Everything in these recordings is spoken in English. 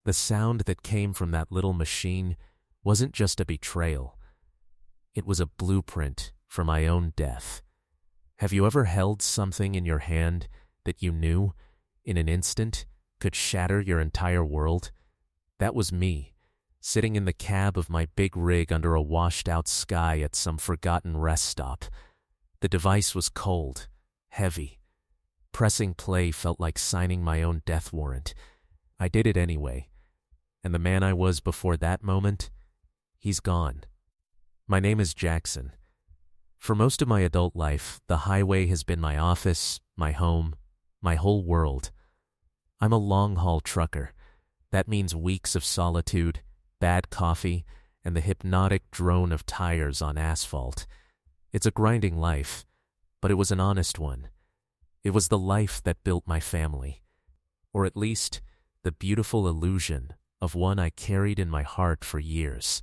The sound that came from that little machine wasn't just a betrayal. It was a blueprint for my own death. Have you ever held something in your hand that you knew, in an instant, could shatter your entire world? That was me, sitting in the cab of my big rig under a washed-out sky at some forgotten rest stop. The device was cold, heavy. Pressing play felt like signing my own death warrant. I did it anyway. And the man I was before that moment, he's gone. My name is Jackson. For most of my adult life, the highway has been my office, my home, my whole world. I'm a long-haul trucker. That means weeks of solitude, bad coffee, and the hypnotic drone of tires on asphalt. It's a grinding life, but it was an honest one. It was the life that built my family, or at least the beautiful illusion of one I carried in my heart for years.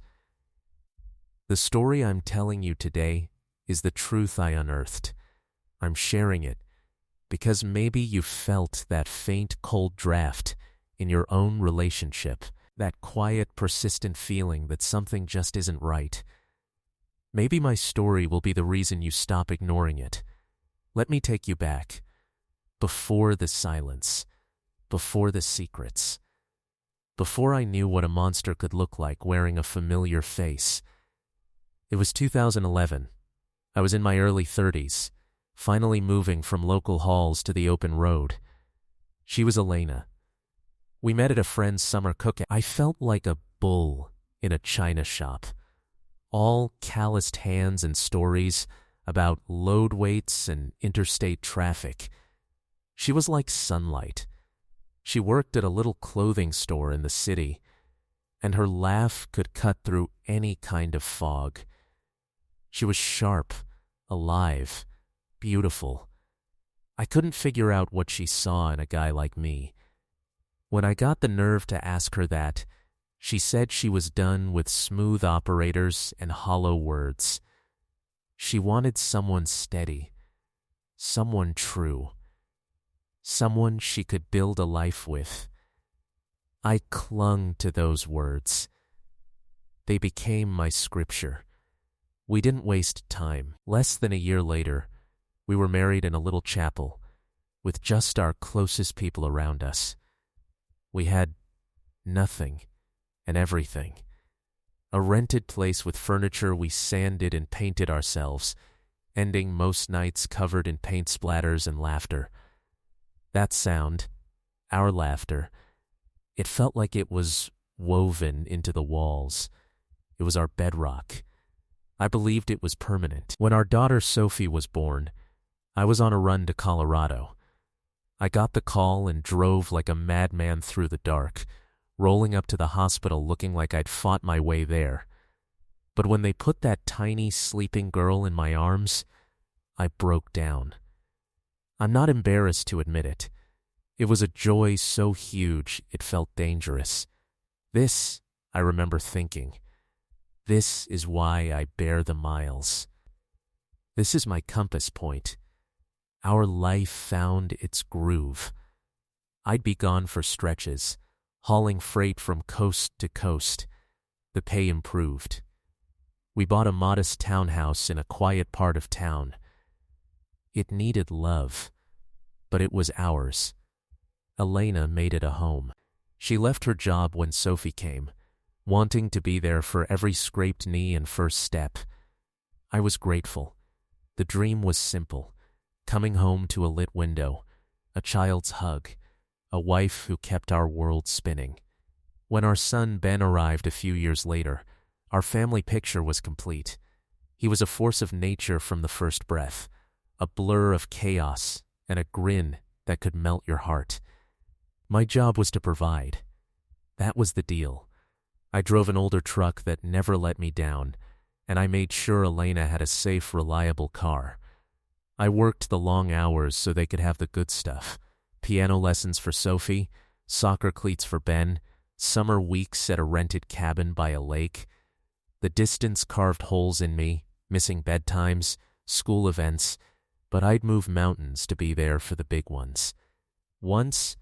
The story I'm telling you today is the truth I unearthed. I'm sharing it because maybe you felt that faint, cold draft in your own relationship, that quiet, persistent feeling that something just isn't right. Maybe my story will be the reason you stop ignoring it. Let me take you back, before the silence, before the secrets, before I knew what a monster could look like wearing a familiar face. It was 2011. I was in my early 30s, finally moving from local halls to the open road. She was Elena. We met at a friend's summer cookout. I felt like a bull in a china shop. All calloused hands and stories about load weights and interstate traffic. She was like sunlight. She worked at a little clothing store in the city, and her laugh could cut through any kind of fog. She was sharp, alive, beautiful. I couldn't figure out what she saw in a guy like me. When I got the nerve to ask her that, she said she was done with smooth operators and hollow words. She wanted someone steady, someone true, someone she could build a life with. I clung to those words. They became my scripture. We didn't waste time. Less than a year later, we were married in a little chapel, with just our closest people around us. We had nothing and everything. A rented place with furniture we sanded and painted ourselves, ending most nights covered in paint splatters and laughter. That sound, our laughter, it felt like it was woven into the walls. It was our bedrock. I believed it was permanent. When our daughter Sophie was born, I was on a run to Colorado. I got the call and drove like a madman through the dark, rolling up to the hospital looking like I'd fought my way there. But when they put that tiny sleeping girl in my arms, I broke down. I'm not embarrassed to admit it. It was a joy so huge it felt dangerous. This, I remember thinking, this is why I bear the miles. This is my compass point. Our life found its groove. I'd be gone for stretches, hauling freight from coast to coast. The pay improved. We bought a modest townhouse in a quiet part of town. It needed love, but it was ours. Elena made it a home. She left her job when Sophie came, wanting to be there for every scraped knee and first step. I was grateful. The dream was simple. Coming home to a lit window, a child's hug, a wife who kept our world spinning. When our son Ben arrived a few years later, our family picture was complete. He was a force of nature from the first breath, a blur of chaos and a grin that could melt your heart. My job was to provide. That was the deal. I drove an older truck that never let me down, and I made sure Elena had a safe, reliable car. I worked the long hours so they could have the good stuff. Piano lessons for Sophie, soccer cleats for Ben, summer weeks at a rented cabin by a lake. The distance carved holes in me, missing bedtimes, school events, but I'd move mountains to be there for the big ones. Once,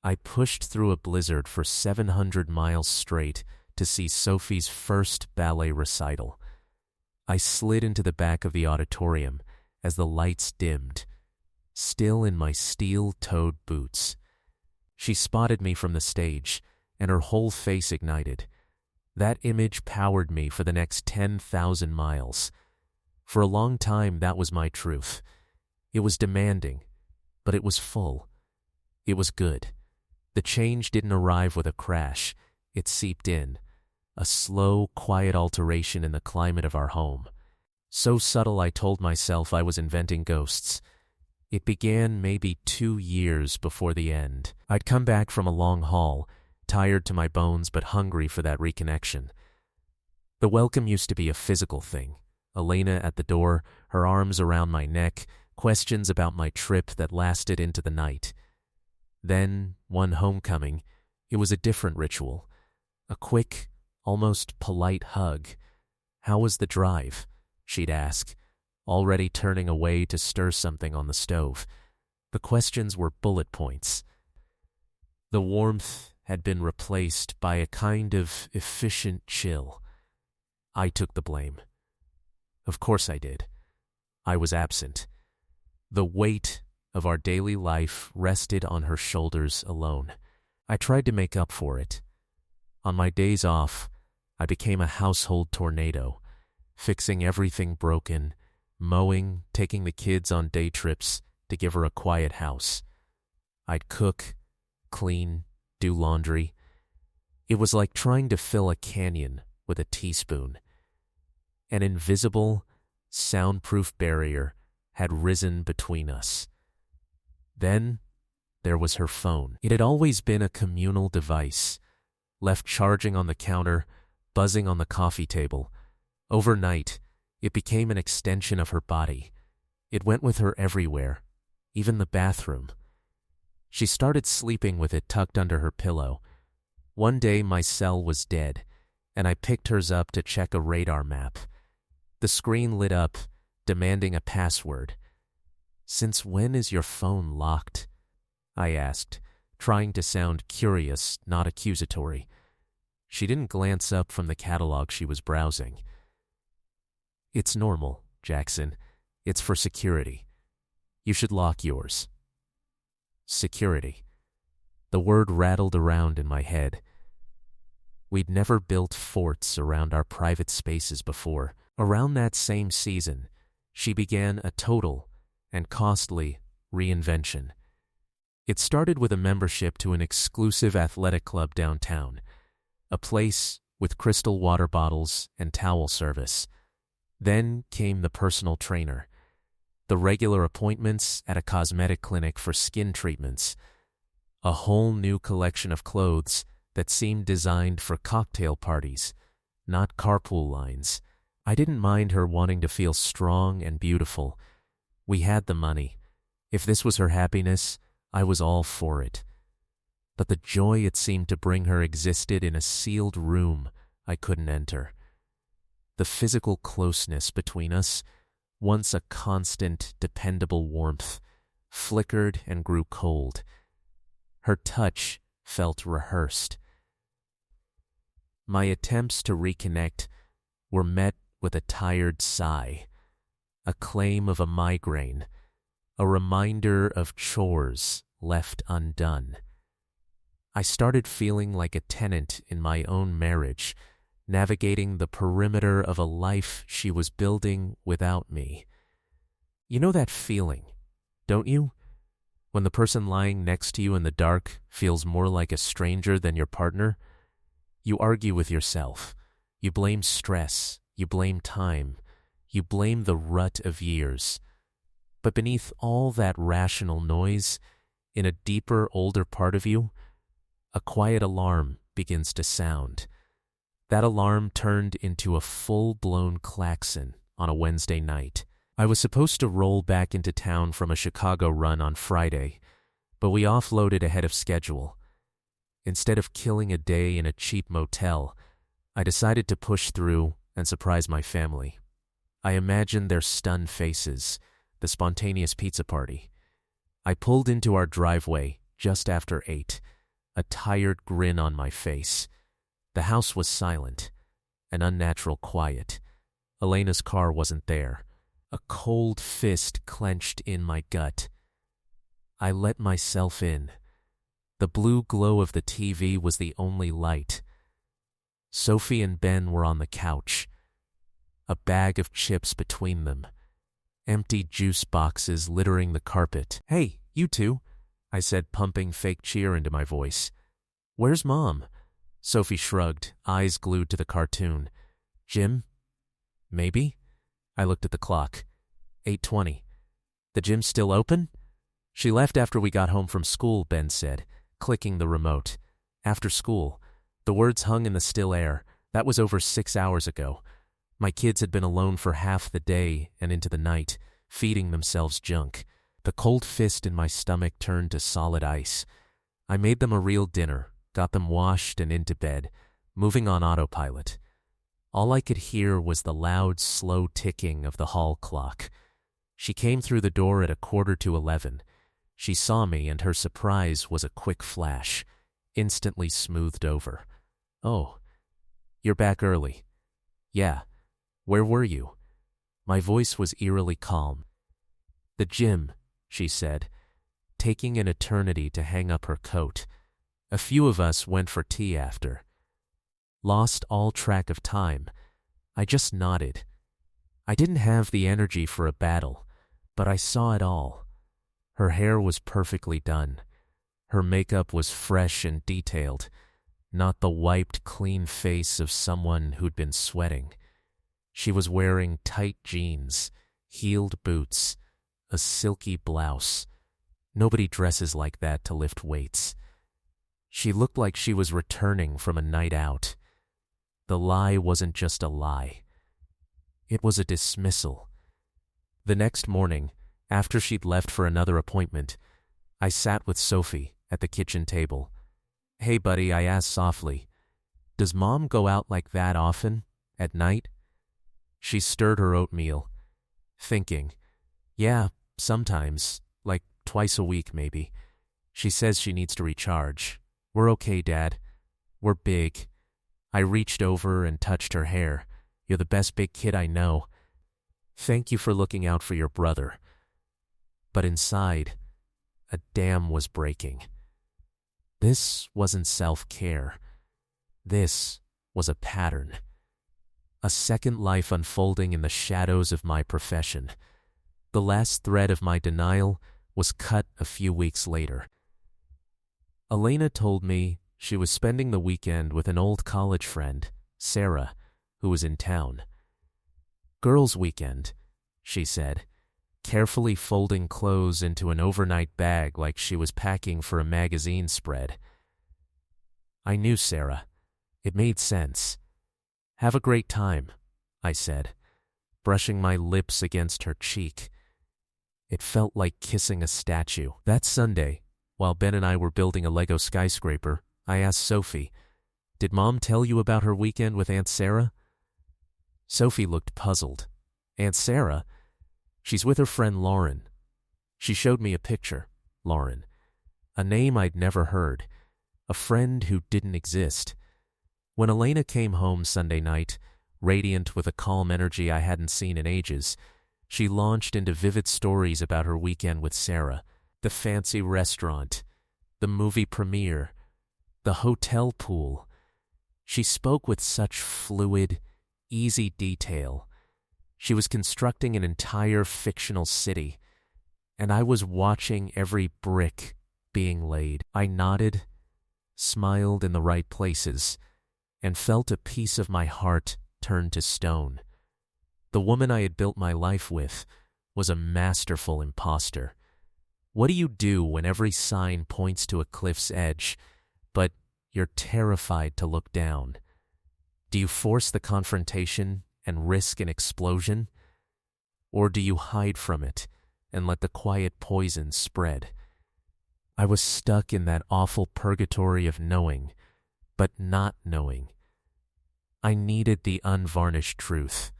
I pushed through a blizzard for 700 miles straight to see Sophie's first ballet recital. I slid into the back of the auditorium as the lights dimmed, still in my steel-toed boots. She spotted me from the stage, and her whole face ignited. That image powered me for the next 10,000 miles. For a long time, that was my truth. It was demanding, but it was full. It was good. The change didn't arrive with a crash. It seeped in. A slow, quiet alteration in the climate of our home. So subtle I told myself I was inventing ghosts. It began maybe 2 years before the end. I'd come back from a long haul, tired to my bones but hungry for that reconnection. The welcome used to be a physical thing. Elena at the door, her arms around my neck, questions about my trip that lasted into the night. Then, one homecoming, it was a different ritual. A quick, almost polite hug. "How was the drive?" she'd ask, already turning away to stir something on the stove. The questions were bullet points. The warmth had been replaced by a kind of efficient chill. I took the blame. Of course I did. I was absent. The weight of our daily life rested on her shoulders alone. I tried to make up for it. On my days off, I became a household tornado, fixing everything broken, mowing, taking the kids on day trips to give her a quiet house. I'd cook, clean, do laundry. It was like trying to fill a canyon with a teaspoon. An invisible, soundproof barrier had risen between us. Then there was her phone. It had always been a communal device, left charging on the counter, buzzing on the coffee table. Overnight, it became an extension of her body. It went with her everywhere, even the bathroom. She started sleeping with it tucked under her pillow. One day my cell was dead, and I picked hers up to check a radar map. The screen lit up, demanding a password. "Since when is your phone locked?" I asked, trying to sound curious, not accusatory. She didn't glance up from the catalog she was browsing. "It's normal, Jackson. It's for security. You should lock yours." Security. The word rattled around in my head. We'd never built forts around our private spaces before. Around that same season, she began a total and costly reinvention. It started with a membership to an exclusive athletic club downtown, a place with crystal water bottles and towel service. Then came the personal trainer, the regular appointments at a cosmetic clinic for skin treatments, a whole new collection of clothes that seemed designed for cocktail parties, not carpool lines. I didn't mind her wanting to feel strong and beautiful. We had the money. If this was her happiness, I was all for it. But the joy it seemed to bring her existed in a sealed room I couldn't enter. The physical closeness between us, once a constant, dependable warmth, flickered and grew cold. Her touch felt rehearsed. My attempts to reconnect were met with a tired sigh, a claim of a migraine, a reminder of chores left undone. I started feeling like a tenant in my own marriage, navigating the perimeter of a life she was building without me. You know that feeling, don't you? When the person lying next to you in the dark feels more like a stranger than your partner? You argue with yourself. You blame stress. You blame time. You blame the rut of years. But beneath all that rational noise, in a deeper, older part of you, a quiet alarm begins to sound. That alarm turned into a full-blown klaxon on a Wednesday night. I was supposed to roll back into town from a Chicago run on Friday, but we offloaded ahead of schedule. Instead of killing a day in a cheap motel, I decided to push through and surprise my family. I imagined their stunned faces, the spontaneous pizza party. I pulled into our driveway, just after 8, a tired grin on my face. The house was silent, an unnatural quiet. Elena's car wasn't there. A cold fist clenched in my gut. I let myself in. The blue glow of the TV was the only light. Sophie and Ben were on the couch, a bag of chips between them, empty juice boxes littering the carpet. "Hey, you two," I said, pumping fake cheer into my voice. "Where's Mom?" Sophie shrugged, eyes glued to the cartoon. "Gym? Maybe?" I looked at the clock. 8:20. "The gym's still open?" "She left after we got home from school," Ben said, clicking the remote. "After school." The words hung in the still air. That was over 6 hours ago. My kids had been alone for half the day and into the night, feeding themselves junk. The cold fist in my stomach turned to solid ice. I made them a real dinner, got them washed and into bed, moving on autopilot. All I could hear was the loud, slow ticking of the hall clock. She came through the door at 11:45. She saw me, and her surprise was a quick flash, instantly smoothed over. "Oh, you're back early." "Yeah. Where were you?" My voice was eerily calm. "The gym," she said, taking an eternity to hang up her coat. A few of us went for tea after. Lost all track of time. I just nodded. I didn't have the energy for a battle, but I saw it all. Her hair was perfectly done. Her makeup was fresh and detailed, not the wiped, clean face of someone who'd been sweating. She was wearing tight jeans, heeled boots, a silky blouse. Nobody dresses like that to lift weights. She looked like she was returning from a night out. The lie wasn't just a lie. It was a dismissal. The next morning, after she'd left for another appointment, I sat with Sophie at the kitchen table. "Hey, buddy," I asked softly, "does Mom go out like that often, at night?" She stirred her oatmeal, thinking, "Yeah, sometimes, like twice a week maybe. She says she needs to recharge. We're okay, Dad. We're big." I reached over and touched her hair. "You're the best big kid I know. Thank you for looking out for your brother." But inside, a dam was breaking. This wasn't self-care. This was a pattern. A second life unfolding in the shadows of my profession. The last thread of my denial was cut a few weeks later. Elena told me she was spending the weekend with an old college friend, Sarah, who was in town. "Girls' weekend," she said, carefully folding clothes into an overnight bag like she was packing for a magazine spread. I knew Sarah. It made sense. "Have a great time," I said, brushing my lips against her cheek. It felt like kissing a statue. That Sunday, while Ben and I were building a Lego skyscraper, I asked Sophie, "Did Mom tell you about her weekend with Aunt Sarah?" Sophie looked puzzled. "Aunt Sarah? She's with her friend Lauren." She showed me a picture. Lauren. A name I'd never heard. A friend who didn't exist. When Elena came home Sunday night, radiant with a calm energy I hadn't seen in ages, she launched into vivid stories about her weekend with Sarah. The fancy restaurant, the movie premiere, the hotel pool. She spoke with such fluid, easy detail. She was constructing an entire fictional city, and I was watching every brick being laid. I nodded, smiled in the right places, and felt a piece of my heart turn to stone. The woman I had built my life with was a masterful imposter. What do you do when every sign points to a cliff's edge, but you're terrified to look down? Do you force the confrontation and risk an explosion? Or do you hide from it and let the quiet poison spread? I was stuck in that awful purgatory of knowing, but not knowing. I needed the unvarnished truth.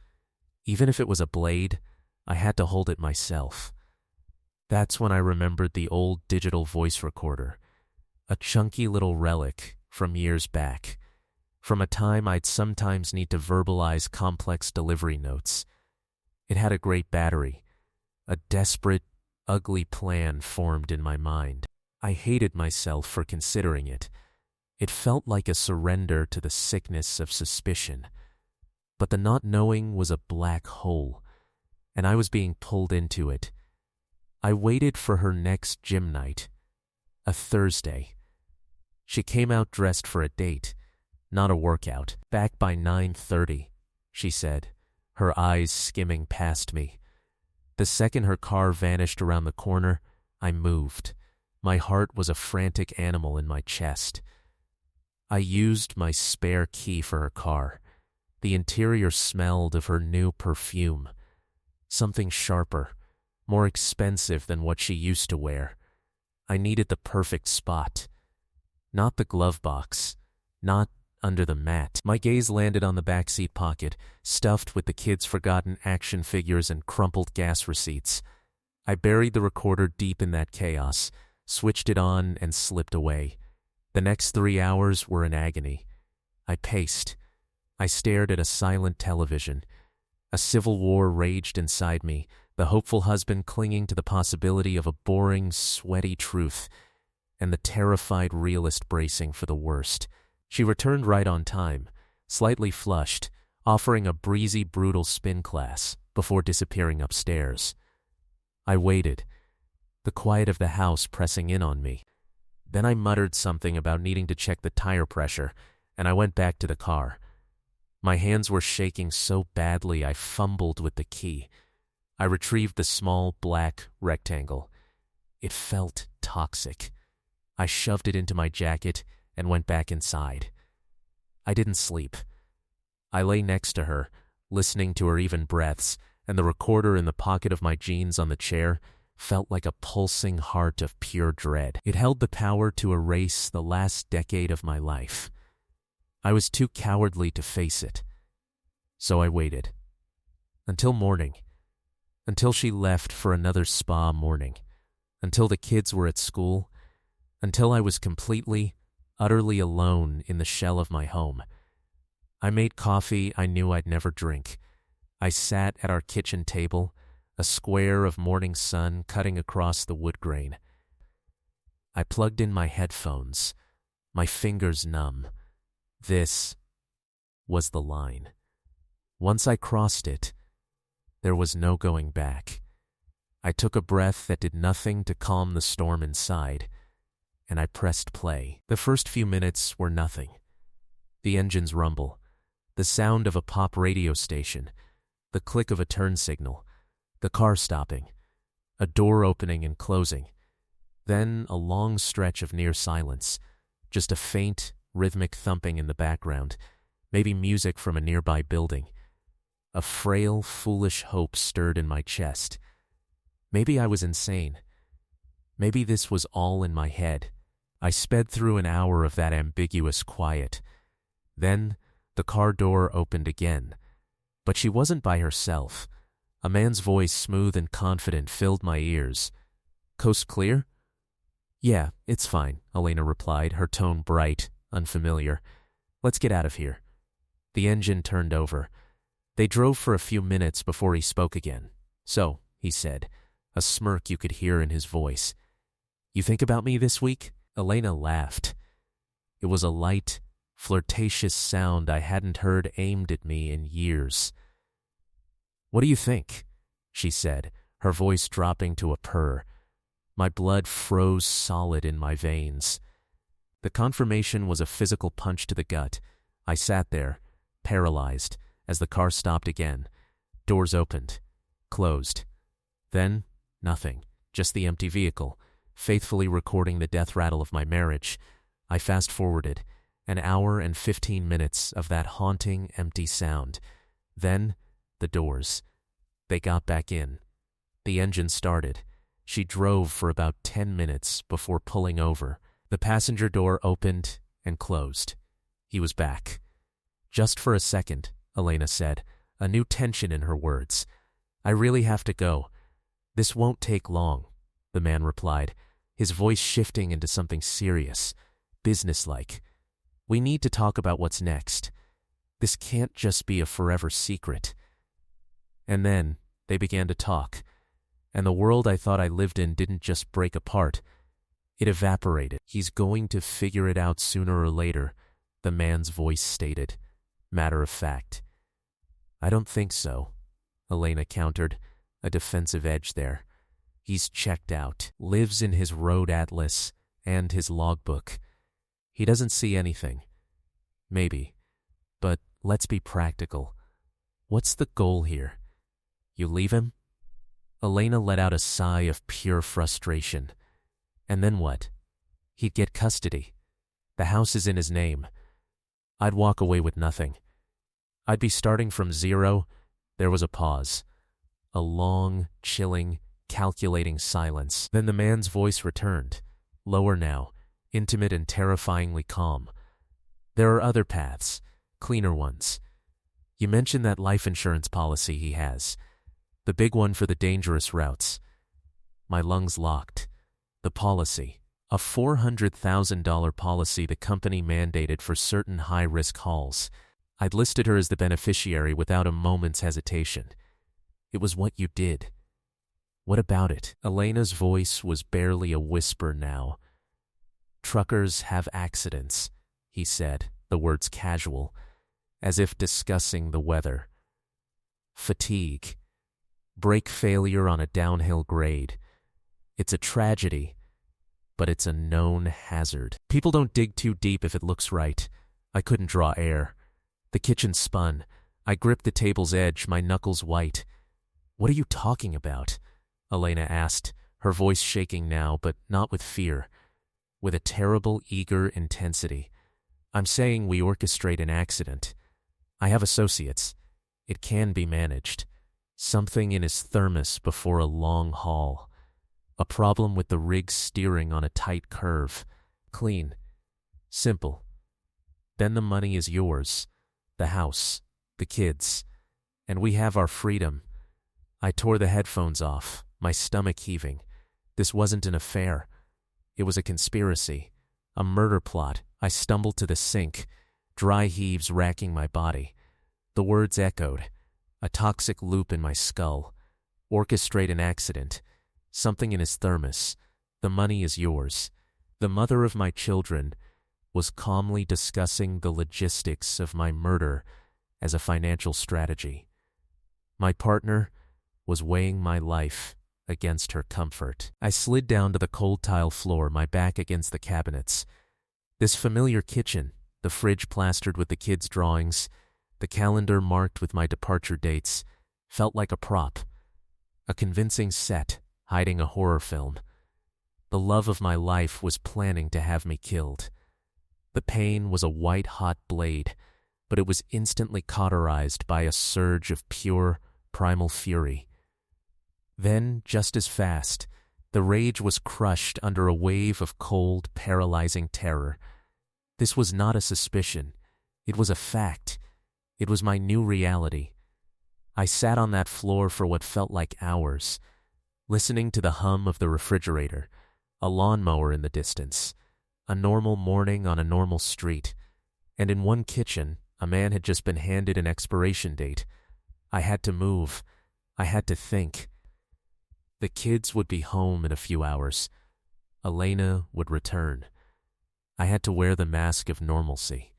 Even if it was a blade, I had to hold it myself. That's when I remembered the old digital voice recorder. a chunky little relic from years back, from a time I'd sometimes need to verbalize complex delivery notes. It had a great battery, a desperate, ugly plan formed in my mind. I hated myself for considering it. It felt like a surrender to the sickness of suspicion. But the not knowing was a black hole, and I was being pulled into it. I waited for her next gym night, a Thursday. She came out dressed for a date, not a workout. Back by 9:30, she said, her eyes skimming past me. The second her car vanished around the corner, I moved. My heart was a frantic animal in my chest. I used my spare key for her car. The interior smelled of her new perfume. Something sharper, more expensive than what she used to wear. I needed the perfect spot. Not the glove box, not under the mat. My gaze landed on the backseat pocket, stuffed with the kids' forgotten action figures and crumpled gas receipts. I buried the recorder deep in that chaos, switched it on, and slipped away. The next 3 hours were an agony. I paced. I stared at a silent television. A civil war raged inside me, the hopeful husband clinging to the possibility of a boring, sweaty truth, and the terrified realist bracing for the worst. She returned right on time, slightly flushed, offering a breezy, brutal spin class before disappearing upstairs. I waited, the quiet of the house pressing in on me. Then I muttered something about needing to check the tire pressure, and I went back to the car. My hands were shaking so badly I fumbled with the key. I retrieved the small black rectangle. It felt toxic. I shoved it into my jacket and went back inside. I didn't sleep. I lay next to her, listening to her even breaths, and the recorder in the pocket of my jeans on the chair felt like a pulsing heart of pure dread. It held the power to erase the last decade of my life. I was too cowardly to face it. So I waited. Until morning. Until she left for another spa morning. Until the kids were at school. Until I was completely, utterly alone in the shell of my home. I made coffee I knew I'd never drink. I sat at our kitchen table, a square of morning sun cutting across the wood grain. I plugged in my headphones, my fingers numb. This was the line. Once I crossed it, there was no going back. I took a breath that did nothing to calm the storm inside, and I pressed play. The first few minutes were nothing. The engine's rumble, the sound of a pop radio station, the click of a turn signal, the car stopping, a door opening and closing, then a long stretch of near silence, just a faint, rhythmic thumping in the background, maybe music from a nearby building. A frail, foolish hope stirred in my chest. Maybe I was insane. Maybe this was all in my head. I sped through an hour of that ambiguous quiet. Then the car door opened again. But she wasn't by herself. A man's voice, smooth and confident, filled my ears. "Coast clear?" "Yeah, it's fine," Elena replied, her tone bright, unfamiliar. "Let's get out of here." The engine turned over. They drove for a few minutes before he spoke again. "So," he said, a smirk you could hear in his voice. "You think about me this week?" Elena laughed. It was a light, flirtatious sound I hadn't heard aimed at me in years. "What do you think?" she said, her voice dropping to a purr. My blood froze solid in my veins. The confirmation was a physical punch to the gut. I sat there, paralyzed, as the car stopped again. Doors opened, closed. Then, nothing, just the empty vehicle, faithfully recording the death rattle of my marriage. I fast-forwarded, an hour and 15 minutes of that haunting, empty sound. Then, the doors. They got back in. The engine started. She drove for about 10 minutes before pulling over. The passenger door opened and closed. He was back. "Just for a second," Elena said, a new tension in her words. "I really have to go." "This won't take long," the man replied, his voice shifting into something serious, businesslike. "We need to talk about what's next. This can't just be a forever secret." And then they began to talk, and the world I thought I lived in didn't just break apart, it evaporated. "He's going to figure it out sooner or later," the man's voice stated, matter of fact. "I don't think so," Elena countered, a defensive edge there. "He's checked out, lives in his road atlas and his logbook. He doesn't see anything. Maybe. But let's be practical. What's the goal here? You leave him?" Elena let out a sigh of pure frustration. "And then what? He'd get custody. The house is in his name. I'd walk away with nothing. I'd be starting from zero." There was a pause. A long, chilling, calculating silence. Then the man's voice returned, lower now, intimate and terrifyingly calm. "There are other paths, cleaner ones. You mentioned that life insurance policy he has. The big one for the dangerous routes." My lungs locked. The policy. A $400,000 policy the company mandated for certain high-risk hauls. I'd listed her as the beneficiary without a moment's hesitation. "It was what you did. What about it?" Elena's voice was barely a whisper now. "Truckers have accidents," he said, the words casual, as if discussing the weather. "Fatigue. Brake failure on a downhill grade. It's a tragedy, but it's a known hazard. People don't dig too deep if it looks right." I couldn't draw air. The kitchen spun. I gripped the table's edge, my knuckles white. "What are you talking about?" Elena asked, her voice shaking now, but not with fear, with a terrible, eager intensity. "I'm saying we orchestrate an accident. I have associates. It can be managed. Something in his thermos before a long haul. A problem with the rig steering on a tight curve. Clean. Simple. Then the money is yours. The house. The kids. And we have our freedom." I tore the headphones off, my stomach heaving. This wasn't an affair. It was a conspiracy. A murder plot. I stumbled to the sink, dry heaves racking my body. The words echoed. A toxic loop in my skull. Orchestrate an accident. Something in his thermos. The money is yours. The mother of my children was calmly discussing the logistics of my murder as a financial strategy. My partner was weighing my life against her comfort. I slid down to the cold tile floor, my back against the cabinets. This familiar kitchen, the fridge plastered with the kids' drawings, the calendar marked with my departure dates, felt like a prop. A convincing set hiding a horror film. The love of my life was planning to have me killed. The pain was a white-hot blade, but it was instantly cauterized by a surge of pure, primal fury. Then, just as fast, the rage was crushed under a wave of cold, paralyzing terror. This was not a suspicion. It was a fact. It was my new reality. I sat on that floor for what felt like hours, listening to the hum of the refrigerator, a lawnmower in the distance, a normal morning on a normal street, and in one kitchen, a man had just been handed an expiration date. I had to move. I had to think. The kids would be home in a few hours. Elena would return. I had to wear the mask of normalcy.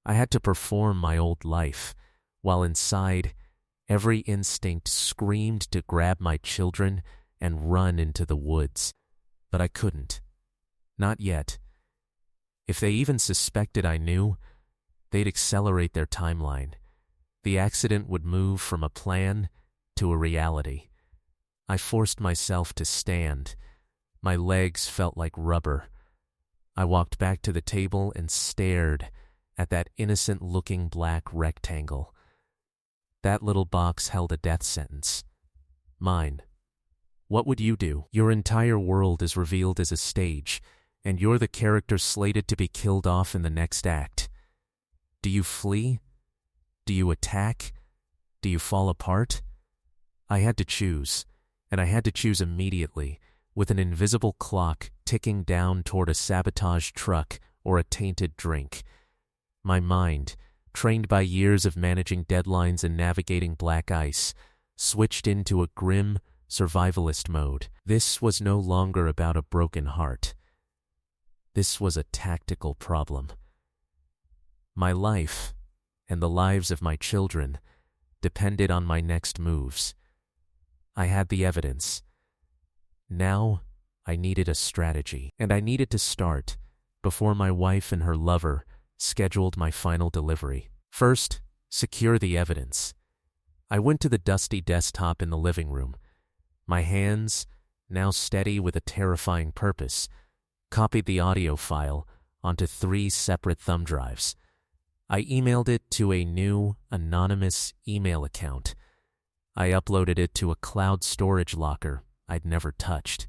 I had to perform my old life, while inside, every instinct screamed to grab my children and run into the woods. But I couldn't. Not yet. If they even suspected I knew, they'd accelerate their timeline. The accident would move from a plan to a reality. I forced myself to stand. My legs felt like rubber. I walked back to the table and stared at that innocent-looking black rectangle. That little box held a death sentence. Mine. What would you do? Your entire world is revealed as a stage, and you're the character slated to be killed off in the next act. Do you flee? Do you attack? Do you fall apart? I had to choose, and I had to choose immediately, with an invisible clock ticking down toward a sabotaged truck or a tainted drink. My mind, trained by years of managing deadlines and navigating black ice, switched into a grim, survivalist mode. This was no longer about a broken heart. This was a tactical problem. My life, and the lives of my children, depended on my next moves. I had the evidence. Now, I needed a strategy, and I needed to start before my wife and her lover scheduled my final delivery. First, secure the evidence. I went to the dusty desktop in the living room. My hands, now steady with a terrifying purpose, copied the audio file onto 3 separate thumb drives. I emailed it to a new, anonymous email account. I uploaded it to a cloud storage locker I'd never touched.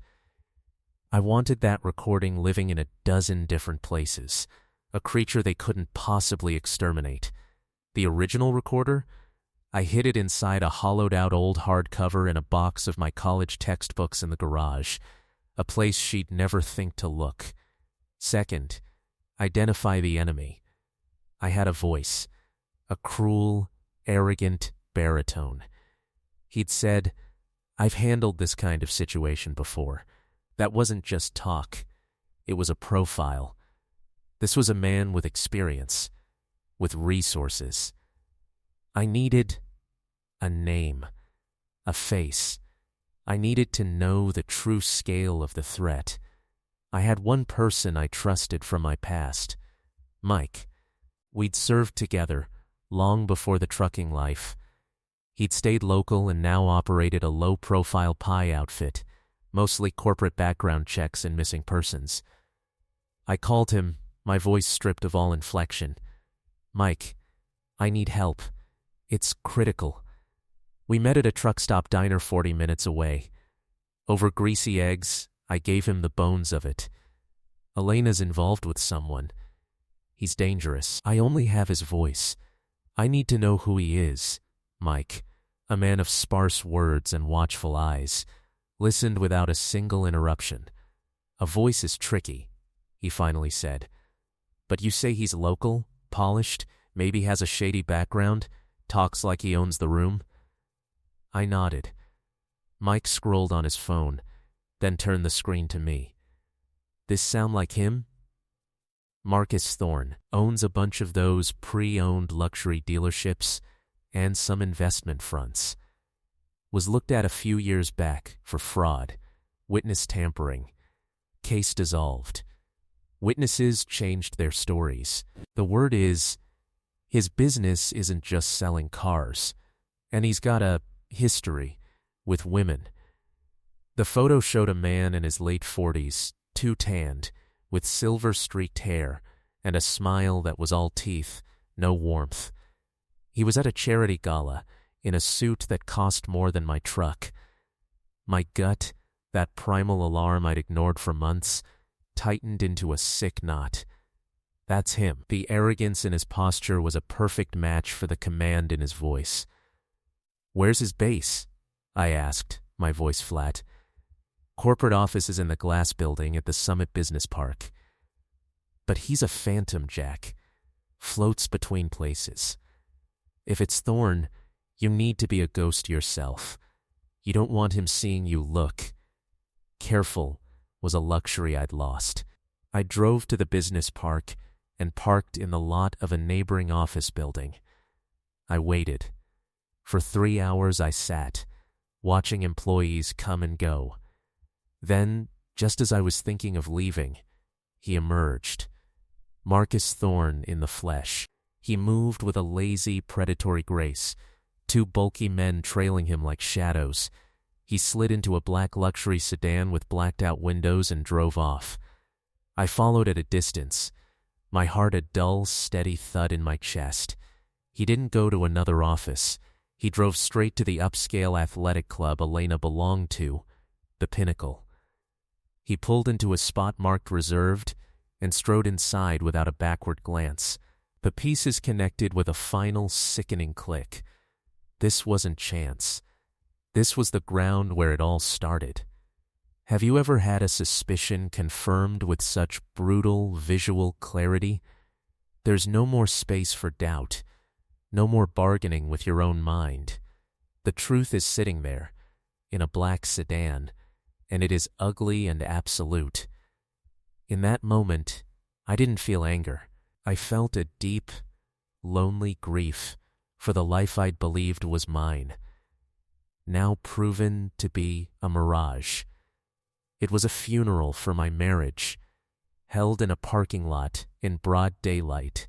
I wanted that recording living in a dozen different places, a creature they couldn't possibly exterminate. The original recorder? I hid it inside a hollowed-out old hardcover in a box of my college textbooks in the garage, a place she'd never think to look. Second, identify the enemy. I had a voice, a cruel, arrogant baritone. He'd said, "I've handled this kind of situation before." That wasn't just talk. It was a profile. This was a man with experience, with resources. I needed a name, a face. I needed to know the true scale of the threat. I had one person I trusted from my past, Mike. We'd served together long before the trucking life. He'd stayed local and now operated a low-profile pie outfit, mostly corporate background checks and missing persons. I called him, my voice stripped of all inflection. "Mike, I need help. It's critical." We met at a truck stop diner 40 minutes away. Over greasy eggs, I gave him the bones of it. "Elena's involved with someone. He's dangerous. I only have his voice. I need to know who he is." Mike, a man of sparse words and watchful eyes, listened without a single interruption. "A voice is tricky," he finally said. "But you say he's local, polished, maybe has a shady background, talks like he owns the room?" I nodded. Mike scrolled on his phone, then turned the screen to me. "This sound like him?" Marcus Thorne owns a bunch of those pre-owned luxury dealerships and some investment fronts. Was looked at a few years back for fraud, witness tampering. Case dissolved. Witnesses changed their stories. The word is, his business isn't just selling cars, and he's got a history with women. The photo showed a man in his late 40s, too tanned, with silver-streaked hair and a smile that was all teeth, no warmth. He was at a charity gala in a suit that cost more than my truck. My gut, that primal alarm I'd ignored for months, tightened into a sick knot. That's him. The arrogance in his posture was a perfect match for the command in his voice. "Where's his base?" I asked, my voice flat. "Corporate office is in the glass building at the Summit Business Park." "But he's a phantom, Jack. Floats between places. If it's Thorne, you need to be a ghost yourself. You don't want him seeing you look." Careful was a luxury I'd lost. I drove to the business park and parked in the lot of a neighboring office building. I waited. For 3 hours I sat, watching employees come and go. Then, just as I was thinking of leaving, he emerged. Marcus Thorne in the flesh. He moved with a lazy, predatory grace, 2 bulky men trailing him like shadows. He slid into a black luxury sedan with blacked-out windows and drove off. I followed at a distance, my heart a dull, steady thud in my chest. He didn't go to another office. He drove straight to the upscale athletic club Elena belonged to, the Pinnacle. He pulled into a spot marked reserved and strode inside without a backward glance. The pieces connected with a final, sickening click. This wasn't chance. This was the ground where it all started. Have you ever had a suspicion confirmed with such brutal visual clarity? There's no more space for doubt, no more bargaining with your own mind. The truth is sitting there, in a black sedan, and it is ugly and absolute. In that moment, I didn't feel anger. I felt a deep, lonely grief for the life I'd believed was mine, now proven to be a mirage. It was a funeral for my marriage, held in a parking lot in broad daylight.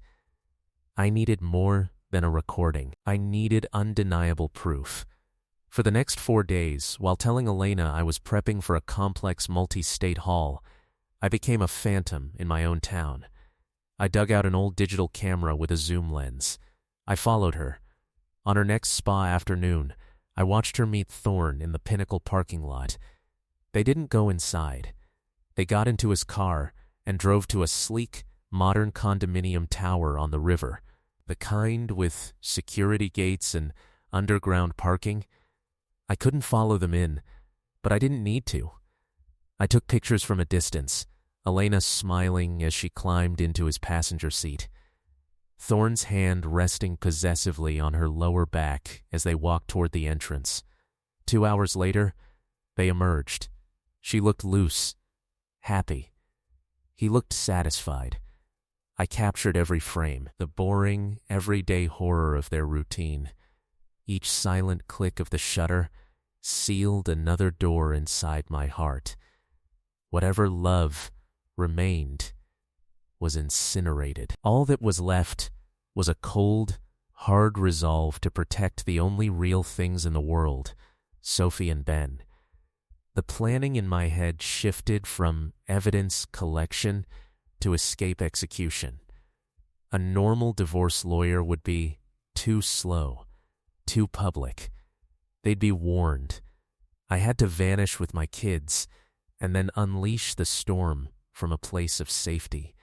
I needed more than a recording. I needed undeniable proof. For the next 4 days, while telling Elena I was prepping for a complex multi-state haul, I became a phantom in my own town. I dug out an old digital camera with a zoom lens. I followed her. On her next spa afternoon, I watched her meet Thorne in the Pinnacle parking lot. They didn't go inside. They got into his car and drove to a sleek, modern condominium tower on the river, the kind with security gates and underground parking. I couldn't follow them in, but I didn't need to. I took pictures from a distance, Elena smiling as she climbed into his passenger seat, Thorne's hand resting possessively on her lower back as they walked toward the entrance. 2 hours later, they emerged. She looked loose, happy. He looked satisfied. I captured every frame, the boring, everyday horror of their routine. Each silent click of the shutter sealed another door inside my heart. Whatever love remained was incinerated. All that was left was a cold, hard resolve to protect the only real things in the world, Sophie and Ben. The planning in my head shifted from evidence collection to escape execution. A normal divorce lawyer would be too slow, too public. They'd be warned. I had to vanish with my kids and then unleash the storm from a place of safety.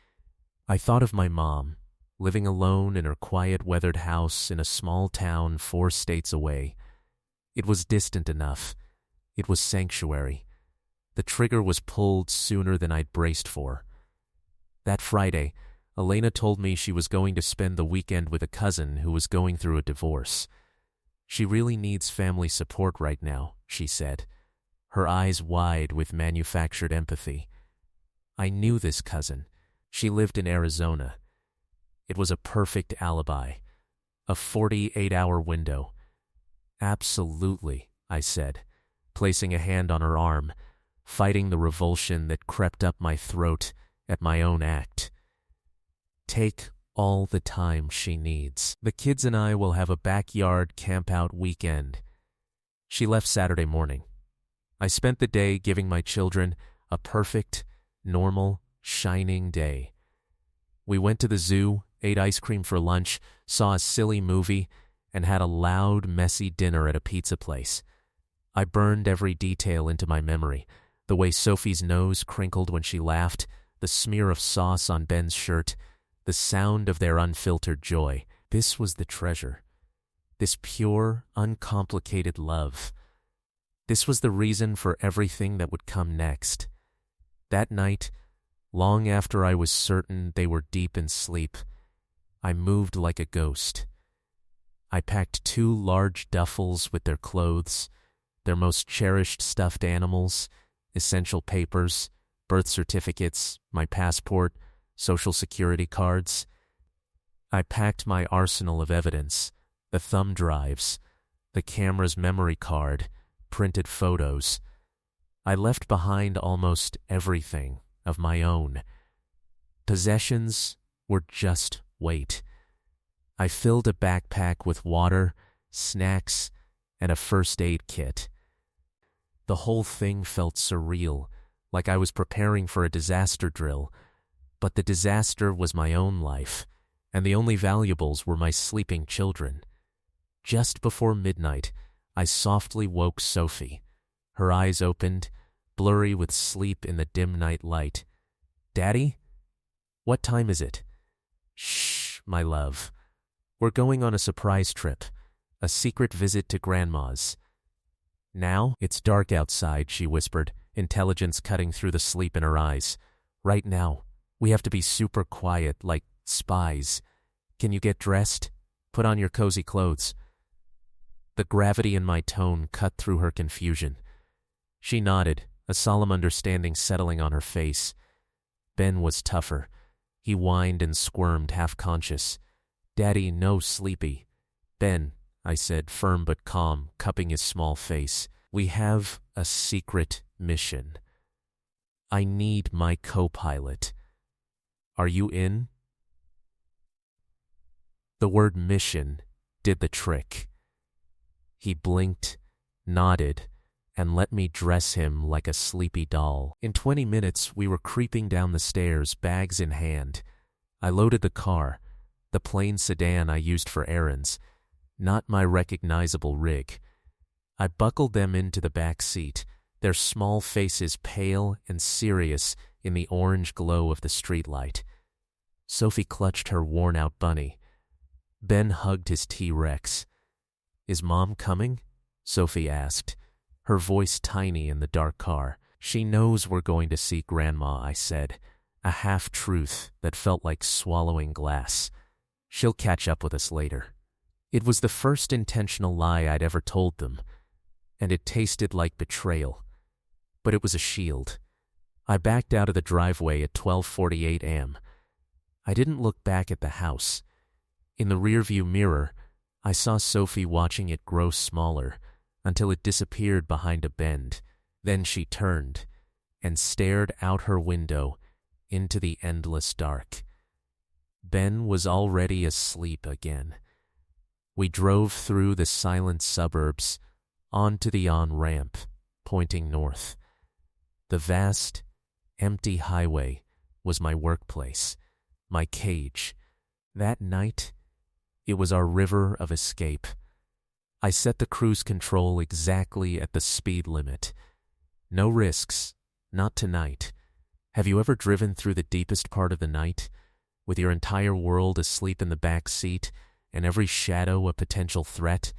I thought of my mom, living alone in her quiet, weathered house in a small town 4 states away. It was distant enough. It was sanctuary. The trigger was pulled sooner than I'd braced for. That Friday, Elena told me she was going to spend the weekend with a cousin who was going through a divorce. She really needs family support right now, she said, her eyes wide with manufactured empathy. I knew this cousin. She lived in Arizona. It was a perfect alibi, a 48-hour window. Absolutely, I said, placing a hand on her arm, fighting the revulsion that crept up my throat at my own act. Take all the time she needs. The kids and I will have a backyard camp-out weekend. She left Saturday morning. I spent the day giving my children a perfect, normal, shining day. We went to the zoo, ate ice cream for lunch, saw a silly movie, and had a loud, messy dinner at a pizza place. I burned every detail into my memory, the way Sophie's nose crinkled when she laughed, the smear of sauce on Ben's shirt, the sound of their unfiltered joy. This was the treasure. This pure, uncomplicated love. This was the reason for everything that would come next. That night, long after I was certain they were deep in sleep, I moved like a ghost. I packed 2 large duffels with their clothes, their most cherished stuffed animals, essential papers, birth certificates, my passport, social security cards. I packed my arsenal of evidence, the thumb drives, the camera's memory card, printed photos. I left behind almost everything of my own. Possessions were just weight. I filled a backpack with water, snacks, and a first aid kit. The whole thing felt surreal, like I was preparing for a disaster drill, but the disaster was my own life, and the only valuables were my sleeping children. Just before midnight, I softly woke Sophie. Her eyes opened, blurry with sleep in the dim night light. "Daddy? What time is it?" "Shh, my love. We're going on a surprise trip, a secret visit to Grandma's." "Now? It's dark outside," she whispered, intelligence cutting through the sleep in her eyes. "Right now, we have to be super quiet, like spies. Can you get dressed? Put on your cozy clothes." The gravity in my tone cut through her confusion. She nodded, a solemn understanding settling on her face. Ben was tougher. He whined and squirmed, half-conscious. "Daddy, no, sleepy." "Ben," I said, firm but calm, cupping his small face, "we have a secret mission. I need my co-pilot. Are you in?" The word mission did the trick. He blinked, nodded, and let me dress him like a sleepy doll. In 20 minutes, we were creeping down the stairs, bags in hand. I loaded the car, the plain sedan I used for errands, not my recognizable rig. I buckled them into the back seat, their small faces pale and serious in the orange glow of the streetlight. Sophie clutched her worn-out bunny. Ben hugged his T-Rex. "Is Mom coming?" Sophie asked, her voice tiny in the dark car. "She knows we're going to see Grandma," I said, a half-truth that felt like swallowing glass. "She'll catch up with us later." It was the first intentional lie I'd ever told them, and it tasted like betrayal. But it was a shield. I backed out of the driveway at 12:48 a.m. I didn't look back at the house. In the rearview mirror, I saw Sophie watching it grow smaller until it disappeared behind a bend. Then she turned and stared out her window into the endless dark. Ben was already asleep again. We drove through the silent suburbs onto the on-ramp, pointing north. The vast, empty highway was my workplace, my cage. That night, it was our river of escape. I set the cruise control exactly at the speed limit. No risks, not tonight. Have you ever driven through the deepest part of the night, with your entire world asleep in the back seat and every shadow a potential threat?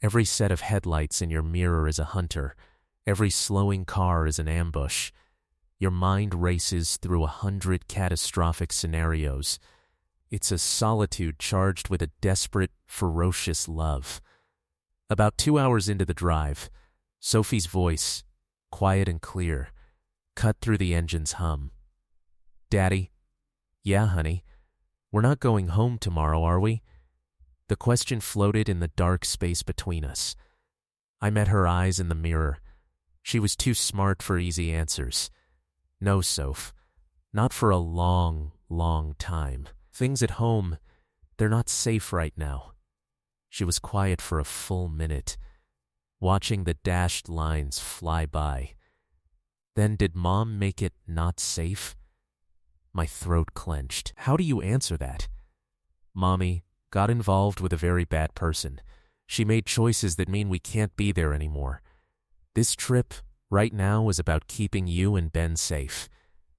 Every set of headlights in your mirror is a hunter. Every slowing car is an ambush. Your mind races through 100 catastrophic scenarios. It's a solitude charged with a desperate, ferocious love. About 2 hours into the drive, Sophie's voice, quiet and clear, cut through the engine's hum. "Daddy?" "Yeah, honey. We're not going home tomorrow, are we?" The question floated in the dark space between us. I met her eyes in the mirror. She was too smart for easy answers. "No, Soph. Not for a long, long time. Things at home, they're not safe right now." She was quiet for a full minute, watching the dashed lines fly by. "Then did Mom make it not safe?" My throat clenched. "How do you answer that?" "Mommy got involved with a very bad person. She made choices that mean we can't be there anymore. This trip, right now, is about keeping you and Ben safe.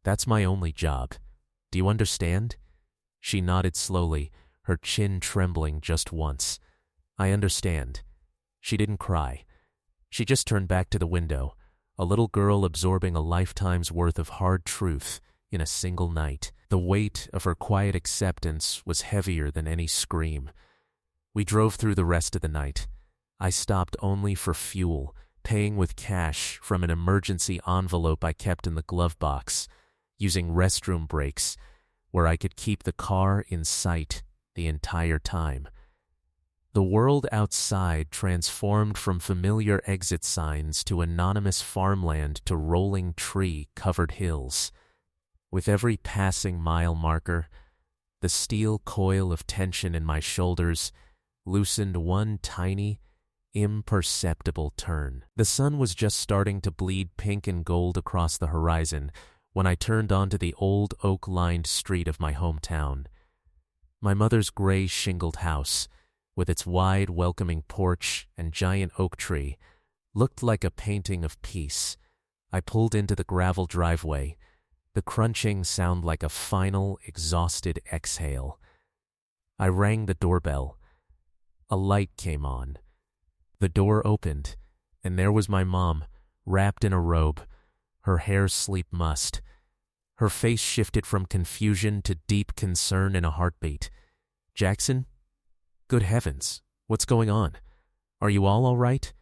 That's my only job. Do you understand?" She nodded slowly, her chin trembling just once. "I understand." She didn't cry. She just turned back to the window, a little girl absorbing a lifetime's worth of hard truth in a single night. The weight of her quiet acceptance was heavier than any scream. We drove through the rest of the night. I stopped only for fuel, paying with cash from an emergency envelope I kept in the glove box, using restroom breaks where I could keep the car in sight the entire time. The world outside transformed from familiar exit signs to anonymous farmland to rolling tree-covered hills. With every passing mile marker, the steel coil of tension in my shoulders loosened one tiny, imperceptible turn. The sun was just starting to bleed pink and gold across the horizon when I turned onto the old oak-lined street of my hometown. My mother's gray shingled house, with its wide, welcoming porch and giant oak tree, looked like a painting of peace. I pulled into the gravel driveway, the crunching sound like a final, exhausted exhale. I rang the doorbell. A light came on. The door opened, and there was my mom, wrapped in a robe, her hair sleep mussed. Her face shifted from confusion to deep concern in a heartbeat. "Jackson? Good heavens, what's going on? Are you all right?"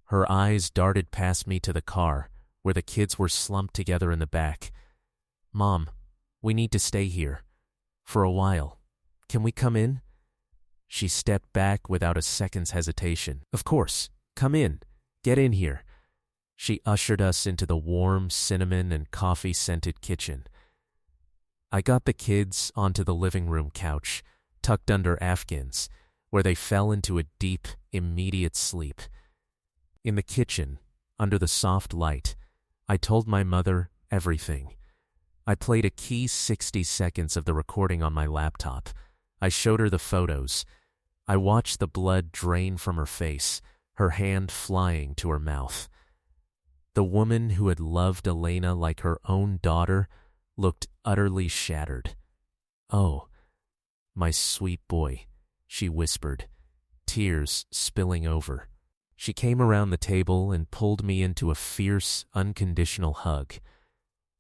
Her eyes darted past me to the car, where the kids were slumped together in the back. "Mom, we need to stay here. For a while. Can we come in?" She stepped back without a second's hesitation. "Of course. Come in. Get in here." She ushered us into the warm cinnamon and coffee-scented kitchen. I got the kids onto the living room couch, tucked under Afghans, where they fell into a deep, immediate sleep. In the kitchen, under the soft light, I told my mother everything. I played a key 60 seconds of the recording on my laptop. I showed her the photos. I watched the blood drain from her face, her hand flying to her mouth. The woman who had loved Elena like her own daughter looked utterly shattered. "Oh, my sweet boy," she whispered, tears spilling over. She came around the table and pulled me into a fierce, unconditional hug.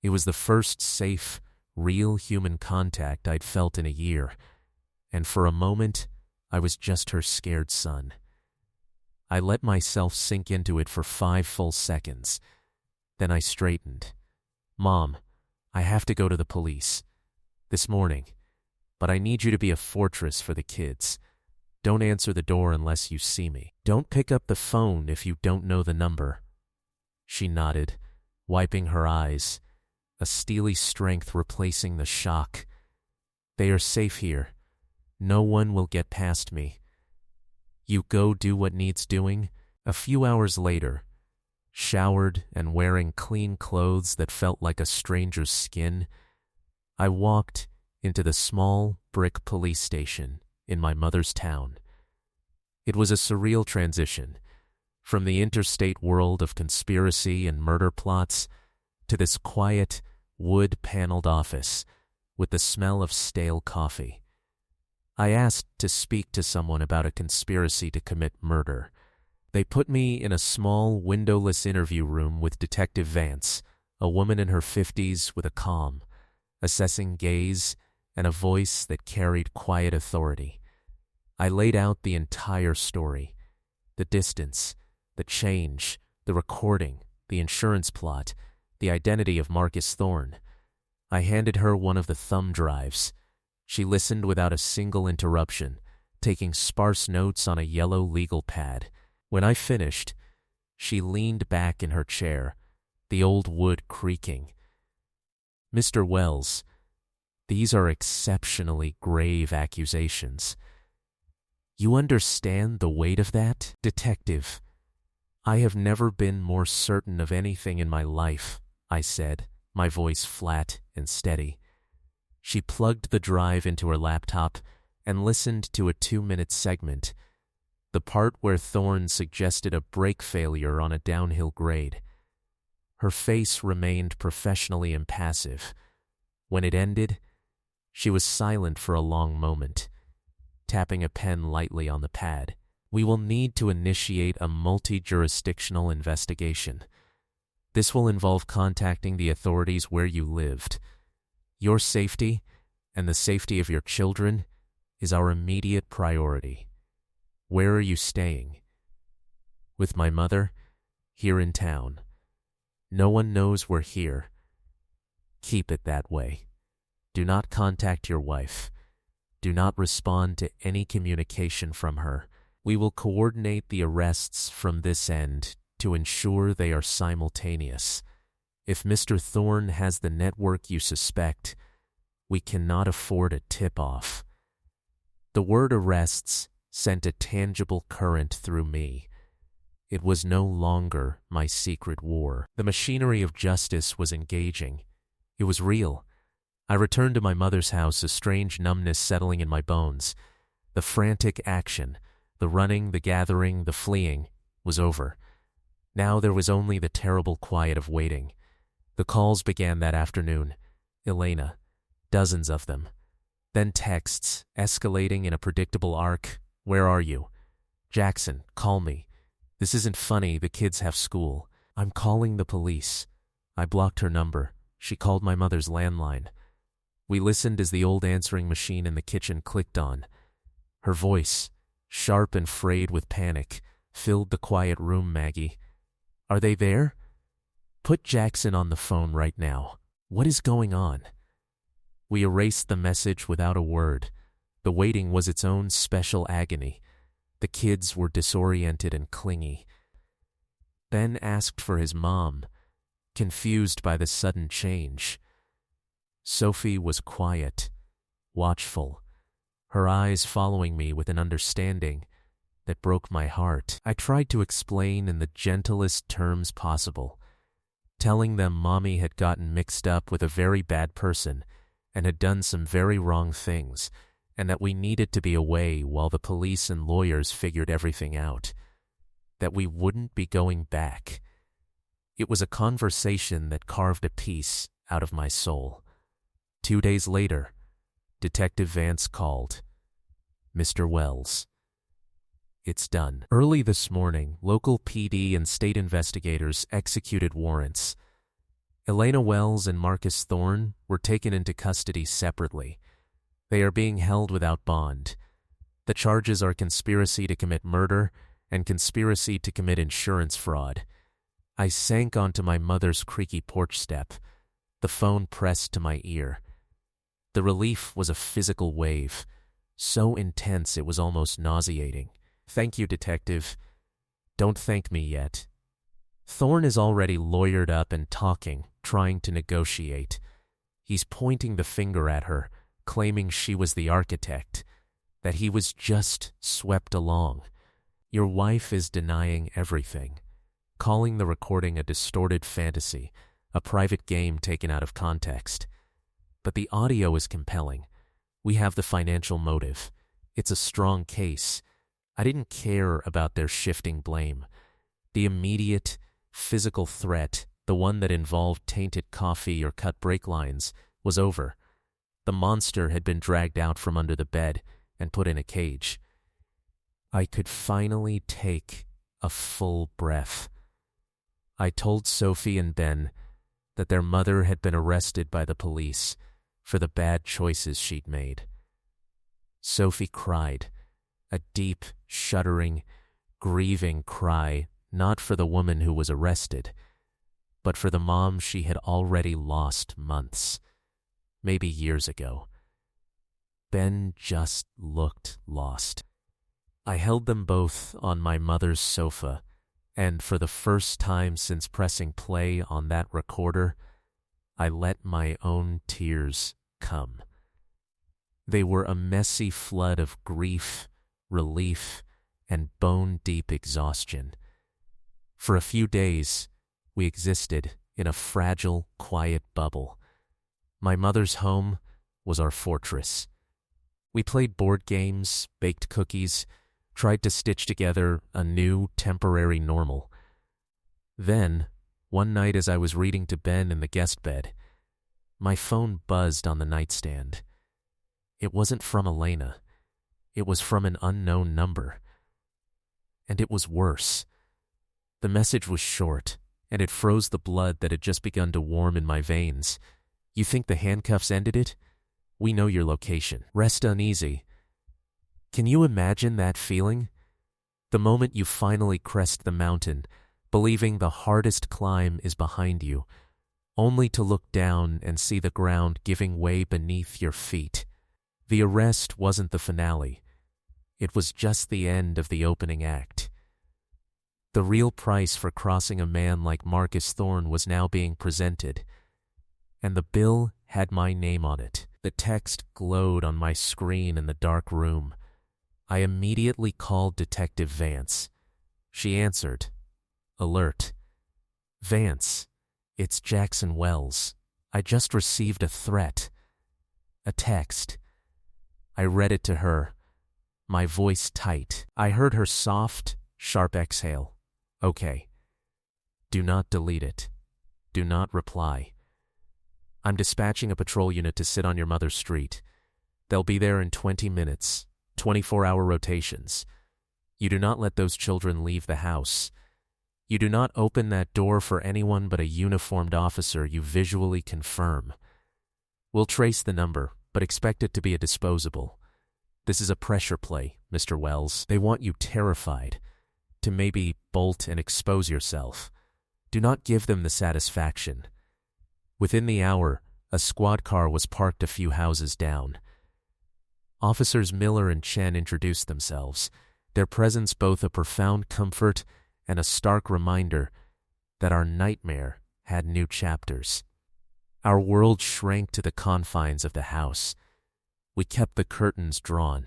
It was the first safe, real human contact I'd felt in a year, and for a moment, I was just her scared son. I let myself sink into it for 5 full seconds. Then I straightened. "Mom, I have to go to the police. This morning. But I need you to be a fortress for the kids. Don't answer the door unless you see me. Don't pick up the phone if you don't know the number." She nodded, wiping her eyes, a steely strength replacing the shock. "They are safe here. No one will get past me. You go do what needs doing." A few hours later, showered and wearing clean clothes that felt like a stranger's skin, I walked into the small brick police station in my mother's town. It was a surreal transition, from the interstate world of conspiracy and murder plots to this quiet, wood-paneled office with the smell of stale coffee. I asked to speak to someone about a conspiracy to commit murder. They put me in a small, windowless interview room with Detective Vance, a woman in her 50s with a calm, assessing gaze and a voice that carried quiet authority. I laid out the entire story, the distance, the change, the recording, the insurance plot, the identity of Marcus Thorne. I handed her one of the thumb drives. She listened without a single interruption, taking sparse notes on a yellow legal pad. When I finished, she leaned back in her chair, the old wood creaking. "Mr. Wells, these are exceptionally grave accusations. You understand the weight of that, Detective?" "I have never been more certain of anything in my life," I said, my voice flat and steady. She plugged the drive into her laptop and listened to a 2-minute segment, the part where Thorne suggested a brake failure on a downhill grade. Her face remained professionally impassive. When it ended, she was silent for a long moment, tapping a pen lightly on the pad. "We will need to initiate a multi-jurisdictional investigation. This will involve contacting the authorities where you lived. Your safety and the safety of your children is our immediate priority. Where are you staying?" "With my mother, here in town. No one knows we're here. Keep it that way. Do not contact your wife. Do not respond to any communication from her. We will coordinate the arrests from this end to ensure they are simultaneous. If Mr. Thorne has the network you suspect, we cannot afford a tip-off." The word arrests sent a tangible current through me. It was no longer my secret war. The machinery of justice was engaging. It was real. I returned to my mother's house, a strange numbness settling in my bones. The frantic action, the running, the gathering, the fleeing, was over. Now there was only the terrible quiet of waiting. The calls began that afternoon. Elena, dozens of them. Then texts, escalating in a predictable arc. "Where are you?" "Jackson, call me. This isn't funny, the kids have school." "I'm calling the police. I blocked her number. She called my mother's landline. We listened as the old answering machine in the kitchen clicked on. Her voice, sharp and frayed with panic, filled the quiet room. Maggie, are they there? Put Jackson on the phone right now. What is going on? We erased the message without a word. The waiting was its own special agony. The kids were disoriented and clingy. Ben asked for his mom, confused by the sudden change. Sophie was quiet, watchful, her eyes following me with an understanding that broke my heart. I tried to explain in the gentlest terms possible, telling them Mommy had gotten mixed up with a very bad person and had done some very wrong things, and that we needed to be away while the police and lawyers figured everything out, that we wouldn't be going back. It was a conversation that carved a piece out of my soul. 2 days later, Detective Vance called. Mr. Wells. It's done. Early this morning, local PD and state investigators executed warrants. Elena Wells and Marcus Thorne were taken into custody separately. They are being held without bond. The charges are conspiracy to commit murder and conspiracy to commit insurance fraud. I sank onto my mother's creaky porch step, the phone pressed to my ear. The relief was a physical wave, so intense it was almost nauseating. Thank you, Detective. Don't thank me yet. Thorne is already lawyered up and talking, trying to negotiate. He's pointing the finger at her, claiming she was the architect, that he was just swept along. Your wife is denying everything, calling the recording a distorted fantasy, a private game taken out of context. But the audio is compelling. We have the financial motive. It's a strong case. I didn't care about their shifting blame. The immediate, physical threat, the one that involved tainted coffee or cut brake lines, was over. The monster had been dragged out from under the bed and put in a cage. I could finally take a full breath. I told Sophie and Ben that their mother had been arrested by the police for the bad choices she'd made. Sophie cried, a deep, shuddering, grieving cry, not for the woman who was arrested, but for the mom she had already lost months, maybe years ago. Ben just looked lost. I held them both on my mother's sofa, and for the first time since pressing play on that recorder, I let my own tears come. They were a messy flood of grief, relief, and bone-deep exhaustion. For a few days, we existed in a fragile, quiet bubble. My mother's home was our fortress. We played board games, baked cookies, tried to stitch together a new, temporary normal. Then, one night as I was reading to Ben in the guest bed, my phone buzzed on the nightstand. It wasn't from Elena. It was from an unknown number. And it was worse. The message was short, and it froze the blood that had just begun to warm in my veins. You think the handcuffs ended it? We know your location. Rest uneasy. Can you imagine that feeling? The moment you finally crest the mountain, believing the hardest climb is behind you, only to look down and see the ground giving way beneath your feet. The arrest wasn't the finale. It was just the end of the opening act. The real price for crossing a man like Marcus Thorne was now being presented, and the bill had my name on it. The text glowed on my screen in the dark room. I immediately called Detective Vance. She answered. Alert. Vance, it's Jackson Wells. I just received a threat. A text. I read it to her, my voice tight. I heard her soft, sharp exhale. Okay. Do not delete it. Do not reply. I'm dispatching a patrol unit to sit on your mother's street. They'll be there in 20 minutes, 24-hour rotations. You do not let those children leave the house. You do not open that door for anyone but a uniformed officer you visually confirm. We'll trace the number, but expect it to be a disposable. This is a pressure play, Mr. Wells. They want you terrified, to maybe bolt and expose yourself. Do not give them the satisfaction. Within the hour, a squad car was parked a few houses down. Officers Miller and Chen introduced themselves, their presence both a profound comfort and a stark reminder that our nightmare had new chapters. Our world shrank to the confines of the house. We kept the curtains drawn.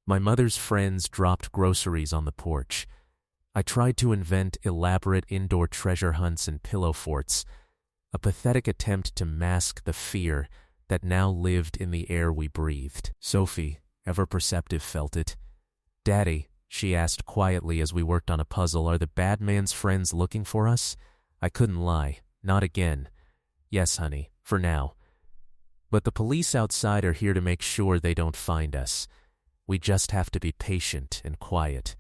My mother's friends dropped groceries on the porch. I tried to invent elaborate indoor treasure hunts and pillow forts, a pathetic attempt to mask the fear that now lived in the air we breathed. Sophie, ever perceptive, felt it. "Daddy," she asked quietly as we worked on a puzzle, "are the bad man's friends looking for us?" I couldn't lie. Not again. "Yes, honey, for now. But the police outside are here to make sure they don't find us. We just have to be patient and quiet."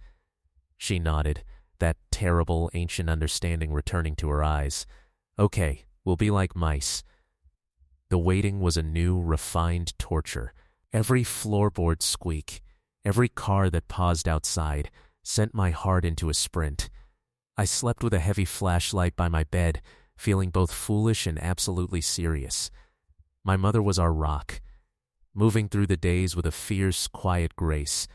She nodded, that terrible ancient understanding returning to her eyes. "Okay, we'll be like mice." The waiting was a new, refined torture. Every floorboard squeak, every car that paused outside, sent my heart into a sprint. I slept with a heavy flashlight by my bed, feeling both foolish and absolutely serious. My mother was our rock, moving through the days with a fierce, quiet grace,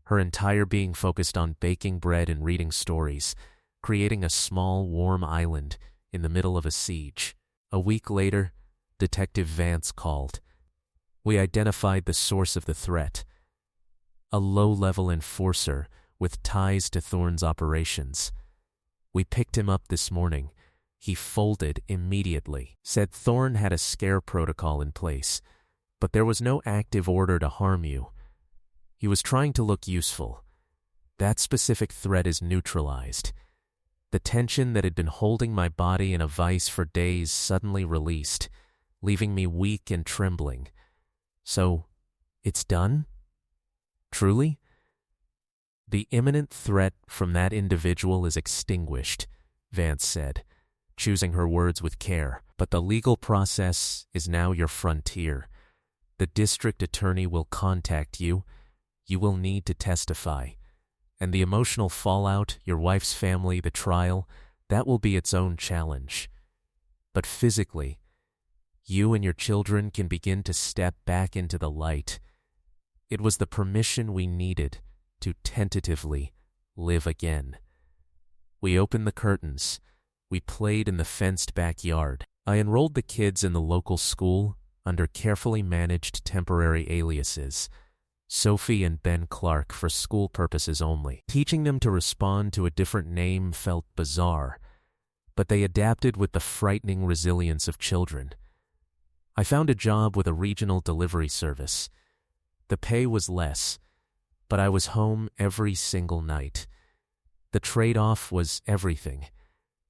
her entire being focused on baking bread and reading stories, creating a small, warm island in the middle of a siege. A week later, Detective Vance called. We identified the source of the threat. A low-level enforcer with ties to Thorne's operations. We picked him up this morning. He folded immediately, said Thorne had a scare protocol in place, but there was no active order to harm you. He was trying to look useful. That specific threat is neutralized. The tension that had been holding my body in a vice for days suddenly released, leaving me weak and trembling. So, it's done? Truly? The imminent threat from that individual is extinguished, Vance said, choosing her words with care. But the legal process is now your frontier. The district attorney will contact you. You will need to testify. And the emotional fallout, your wife's family, the trial, that will be its own challenge. But physically, you and your children can begin to step back into the light. It was the permission we needed to tentatively live again. We opened the curtains. We played in the fenced backyard. I enrolled the kids in the local school under carefully managed temporary aliases, Sophie and Ben Clark, for school purposes only. Teaching them to respond to a different name felt bizarre, but they adapted with the frightening resilience of children. I found a job with a regional delivery service. The pay was less, but I was home every single night. The trade-off was everything.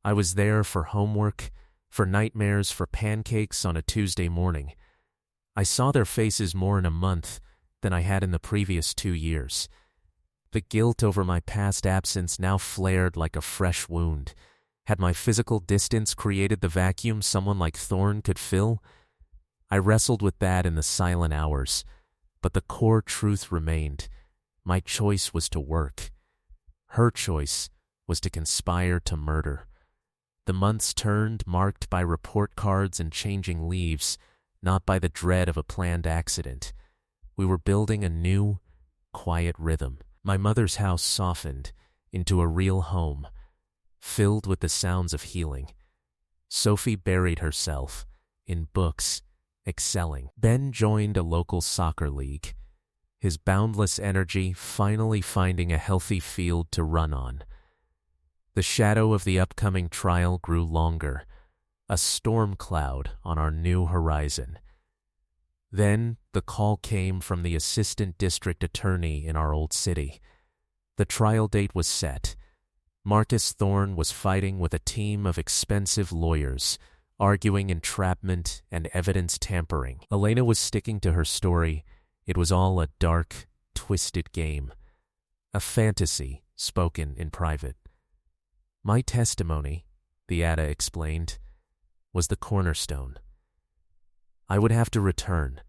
I was there for homework, for nightmares, for pancakes on a Tuesday morning. I saw their faces more in a month than I had in the previous 2 years. The guilt over my past absence now flared like a fresh wound. Had my physical distance created the vacuum someone like Thorne could fill? I wrestled with that in the silent hours, but the core truth remained. My choice was to work. Her choice was to conspire to murder. The months turned, marked by report cards and changing leaves, not by the dread of a planned accident. We were building a new, quiet rhythm. My mother's house softened into a real home, filled with the sounds of healing. Sophie buried herself in books, excelling. Ben joined a local soccer league, his boundless energy finally finding a healthy field to run on. The shadow of the upcoming trial grew longer, a storm cloud on our new horizon. Then the call came from the assistant district attorney in our old city. The trial date was set. Marcus Thorne was fighting with a team of expensive lawyers, arguing entrapment and evidence tampering. Elena was sticking to her story. It was all a dark, twisted game, a fantasy spoken in private. My testimony, the Ada explained, was the cornerstone. I would have to return.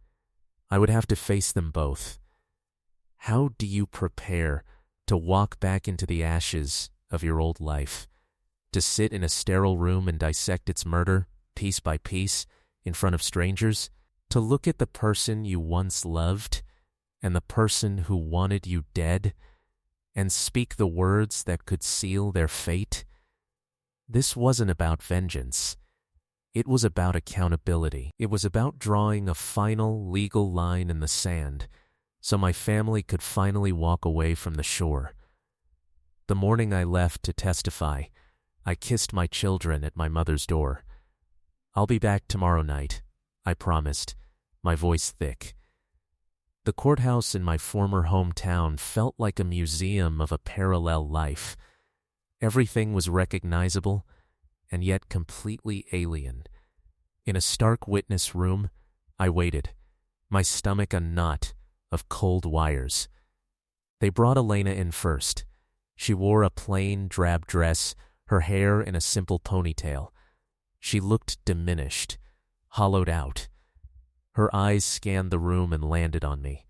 I would have to face them both. How do you prepare to walk back into the ashes of your old life, to sit in a sterile room and dissect its murder, piece by piece, in front of strangers, to look at the person you once loved and the person who wanted you dead, and speak the words that could seal their fate? This wasn't about vengeance. It was about accountability. It was about drawing a final legal line in the sand so my family could finally walk away from the shore. The morning I left to testify, I kissed my children at my mother's door. "I'll be back tomorrow night," I promised, my voice thick. The courthouse in my former hometown felt like a museum of a parallel life. Everything was recognizable and yet completely alien. In a stark witness room, I waited, my stomach a knot of cold wires. They brought Elena in first. She wore a plain, drab dress, her hair in a simple ponytail. She looked diminished, hollowed out. Her eyes scanned the room and landed on me.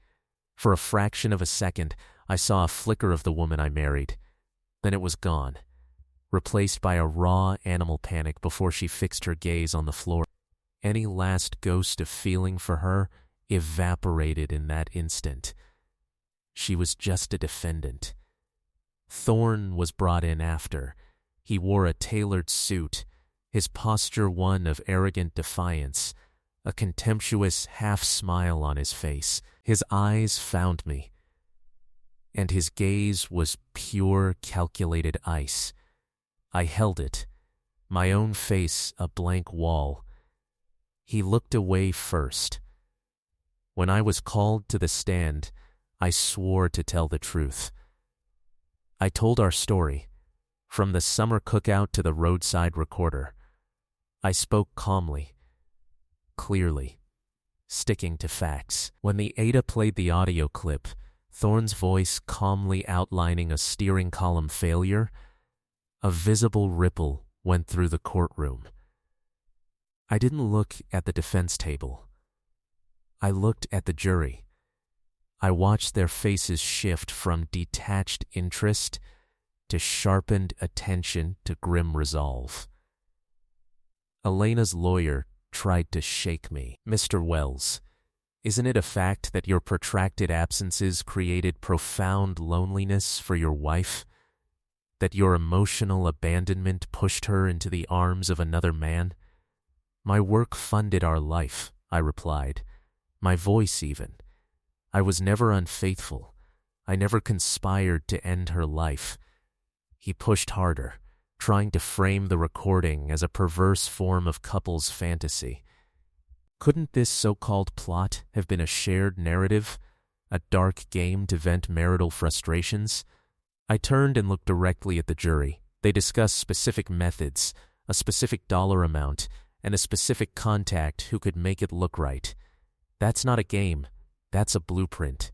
For a fraction of a second, I saw a flicker of the woman I married. Then it was gone, replaced by a raw animal panic before she fixed her gaze on the floor. Any last ghost of feeling for her evaporated in that instant. She was just a defendant. Thorne was brought in after. He wore a tailored suit, his posture one of arrogant defiance, a contemptuous half-smile on his face. His eyes found me, and his gaze was pure, calculated ice. I held it, my own face a blank wall. He looked away first. When I was called to the stand, I swore to tell the truth. I told our story, from the summer cookout to the roadside recorder. I spoke calmly, clearly, sticking to facts. When the Ada played the audio clip, Thorne's voice calmly outlining a steering column failure, a visible ripple went through the courtroom. I didn't look at the defense table. I looked at the jury. I watched their faces shift from detached interest to sharpened attention to grim resolve. Elena's lawyer tried to shake me. "Mr. Wells, isn't it a fact that your protracted absences created profound loneliness for your wife? That your emotional abandonment pushed her into the arms of another man?" "My work funded our life," I replied, my voice even. "I was never unfaithful. I never conspired to end her life." He pushed harder, trying to frame the recording as a perverse form of couples fantasy. Couldn't this so-called plot have been a shared narrative, a dark game to vent marital frustrations? I turned and looked directly at the jury. They discussed specific methods, a specific dollar amount, and a specific contact who could make it look right. That's not a game. That's a blueprint.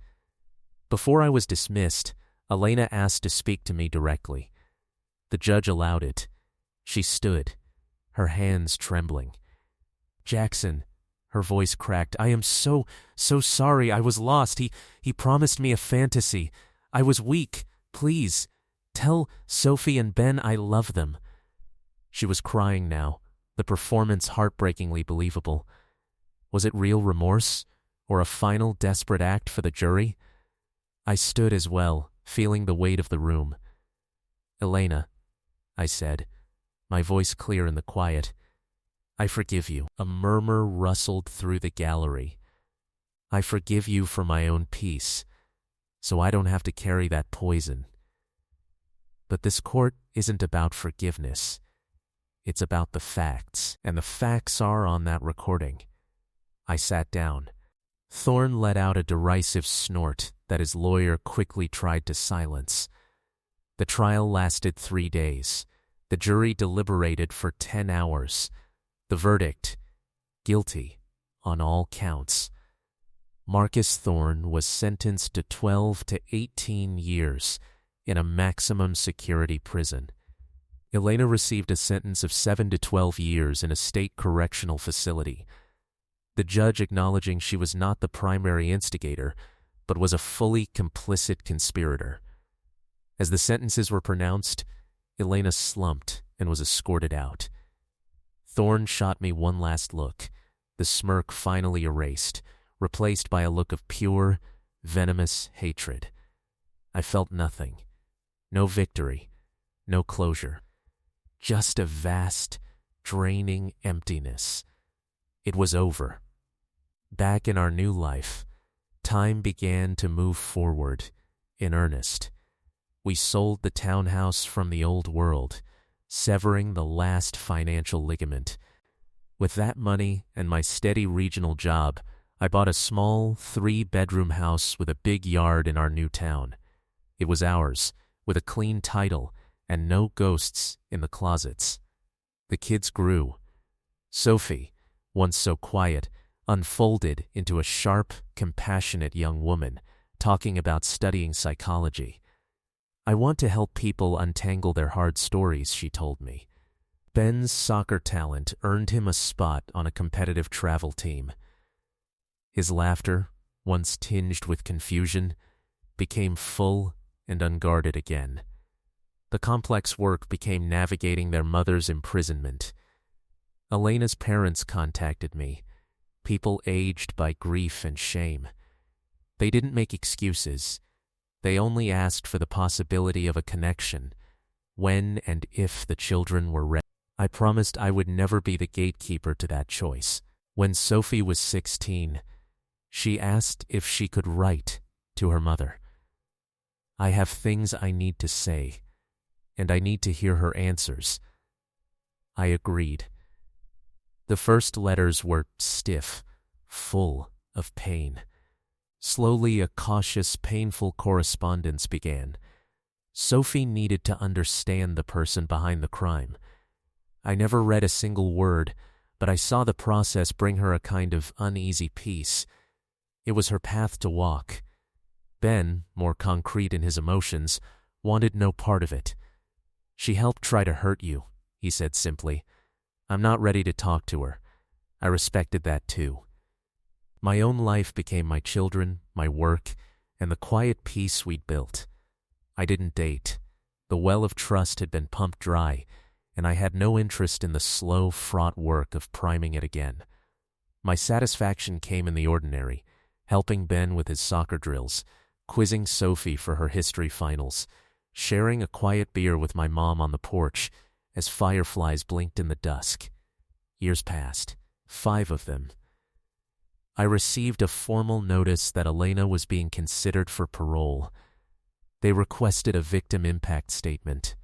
Before I was dismissed, Elena asked to speak to me directly. The judge allowed it. She stood, her hands trembling. "Jackson," her voice cracked, "I am so sorry. I was lost. He promised me a fantasy. I was weak. Please, tell Sophie and Ben I love them." She was crying now, the performance heartbreakingly believable. Was it real remorse, or a final desperate act for the jury? I stood as well, feeling the weight of the room. "Elena," I said, my voice clear in the quiet, "I forgive you." A murmur rustled through the gallery. "I forgive you for my own peace, so I don't have to carry that poison." But this court isn't about forgiveness. It's about the facts, and the facts are on that recording. I sat down. Thorne let out a derisive snort that his lawyer quickly tried to silence. The trial lasted 3 days. The jury deliberated for 10 hours. The verdict, guilty on all counts. Marcus Thorne was sentenced to 12 to 18 years in a maximum security prison. Elena received a sentence of 7 to 12 years in a state correctional facility, the judge acknowledging she was not the primary instigator, but was a fully complicit conspirator. As the sentences were pronounced, Elena slumped and was escorted out. Thorne shot me one last look, the smirk finally erased, replaced by a look of pure, venomous hatred. I felt nothing. No victory. No closure. Just a vast, draining emptiness. It was over. Back in our new life, time began to move forward, in earnest. We sold the townhouse from the old world, severing the last financial ligament. With that money and my steady regional job, I bought a small 3-bedroom house with a big yard in our new town. It was ours, with a clean title and no ghosts in the closets. The kids grew. Sophie, once so quiet, unfolded into a sharp, compassionate young woman, talking about studying psychology. I want to help people untangle their hard stories, she told me. Ben's soccer talent earned him a spot on a competitive travel team. His laughter, once tinged with confusion, became full and unguarded again. The complex work became navigating their mother's imprisonment. Elena's parents contacted me, people aged by grief and shame. They didn't make excuses. They only asked for the possibility of a connection, when and if the children were ready. I promised I would never be the gatekeeper to that choice. When Sophie was 16, she asked if she could write to her mother. I have things I need to say, and I need to hear her answers. I agreed. The first letters were stiff, full of pain. Slowly, a cautious, painful correspondence began. Sophie needed to understand the person behind the crime. I never read a single word, but I saw the process bring her a kind of uneasy peace. It was her path to walk. Ben, more concrete in his emotions, wanted no part of it. She helped try to hurt you, he said simply. I'm not ready to talk to her. I respected that too. My own life became my children, my work, and the quiet peace we'd built. I didn't date. The well of trust had been pumped dry, and I had no interest in the slow, fraught work of priming it again. My satisfaction came in the ordinary, helping Ben with his soccer drills, quizzing Sophie for her history finals, sharing a quiet beer with my mom on the porch as fireflies blinked in the dusk. Years passed, 5 of them. I received a formal notice that Elena was being considered for parole. They requested a victim impact statement.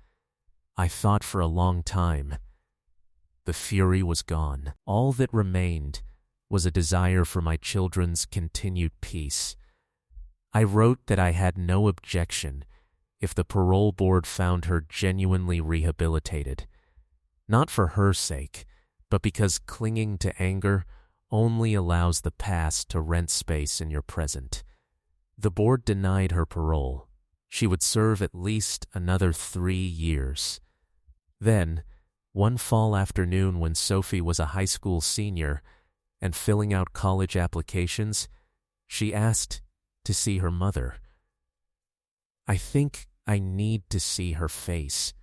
I thought for a long time. The fury was gone. All that remained was a desire for my children's continued peace. I wrote that I had no objection if the parole board found her genuinely rehabilitated, not for her sake, but because clinging to anger only allows the past to rent space in your present. The board denied her parole. She would serve at least another 3 years. Then, one fall afternoon when Sophie was a high school senior and filling out college applications, she asked to see her mother. I think I need to see her face.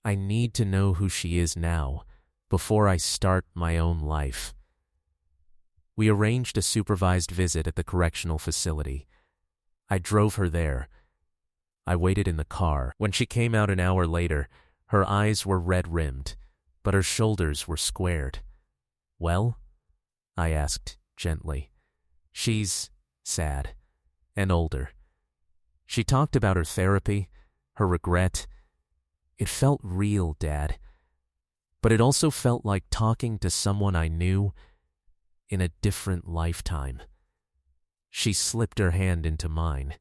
I need to know who she is now, before I start my own life. We arranged a supervised visit at the correctional facility. I drove her there. I waited in the car. When she came out an hour later, her eyes were red-rimmed, but her shoulders were squared. Well? I asked gently. She's sad and older. She talked about her therapy, her regret. It felt real, Dad. But it also felt like talking to someone I knew in a different lifetime. She slipped her hand into mine.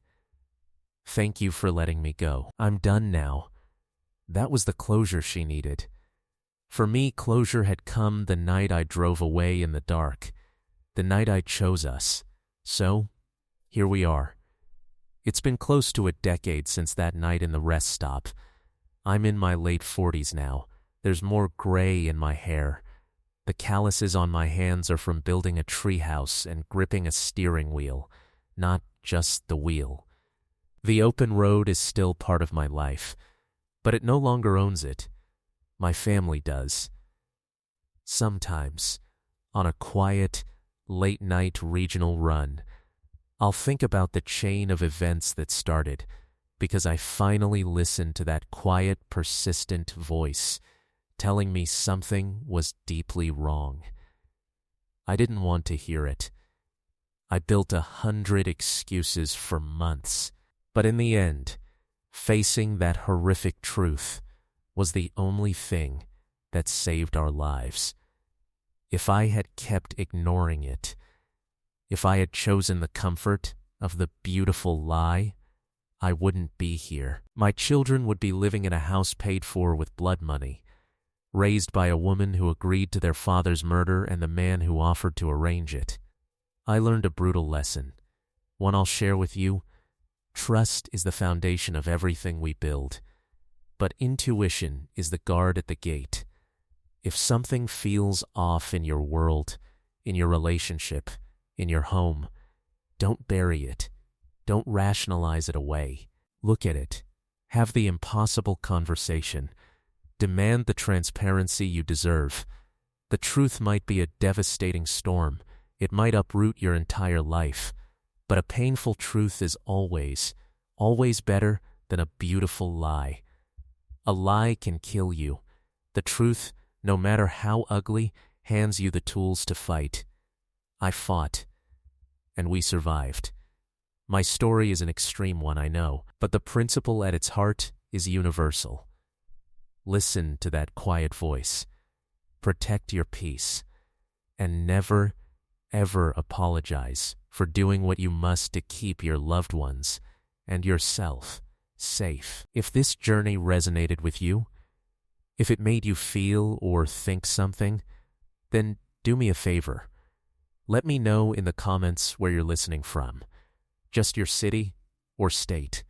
Thank you for letting me go. I'm done now. That was the closure she needed. For me, closure had come the night I drove away in the dark, the night I chose us. So, here we are. It's been close to a decade since that night in the rest stop. I'm in my late 40s now. There's more gray in my hair. The calluses on my hands are from building a treehouse and gripping a steering wheel, not just the wheel. The open road is still part of my life, but it no longer owns it. My family does. Sometimes, on a quiet, late-night regional run, I'll think about the chain of events that started because I finally listened to that quiet, persistent voice telling me something was deeply wrong. I didn't want to hear it. I built 100 excuses for months, but in the end, facing that horrific truth was the only thing that saved our lives. If I had kept ignoring it, if I had chosen the comfort of the beautiful lie, I wouldn't be here. My children would be living in a house paid for with blood money, raised by a woman who agreed to their father's murder and the man who offered to arrange it. I learned a brutal lesson, one I'll share with you. Trust is the foundation of everything we build, but intuition is the guard at the gate. If something feels off in your world, in your relationship, in your home, don't bury it. Don't rationalize it away. Look at it. Have the impossible conversation. Demand the transparency you deserve. The truth might be a devastating storm. It might uproot your entire life. But a painful truth is always better than a beautiful lie. A lie can kill you. The truth, no matter how ugly, hands you the tools to fight. I fought, and we survived. My story is an extreme one, I know, but the principle at its heart is universal. Listen to that quiet voice. Protect your peace. And never, ever apologize for doing what you must to keep your loved ones and yourself safe. If this journey resonated with you, if it made you feel or think something, then do me a favor. Let me know in the comments where you're listening from. Just your city or state.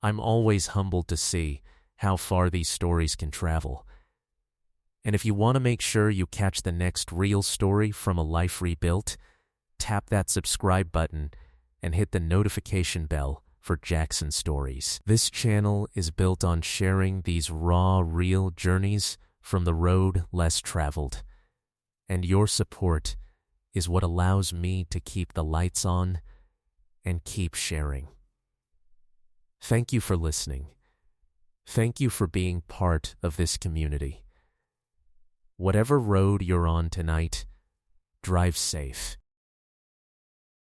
I'm always humbled to see how far these stories can travel. And if you want to make sure you catch the next real story from a life rebuilt, tap that subscribe button and hit the notification bell for Jackson Stories. This channel is built on sharing these raw, real journeys from the road less traveled. And your support is what allows me to keep the lights on and keep sharing. Thank you for listening. Thank you for being part of this community. Whatever road you're on tonight, drive safe.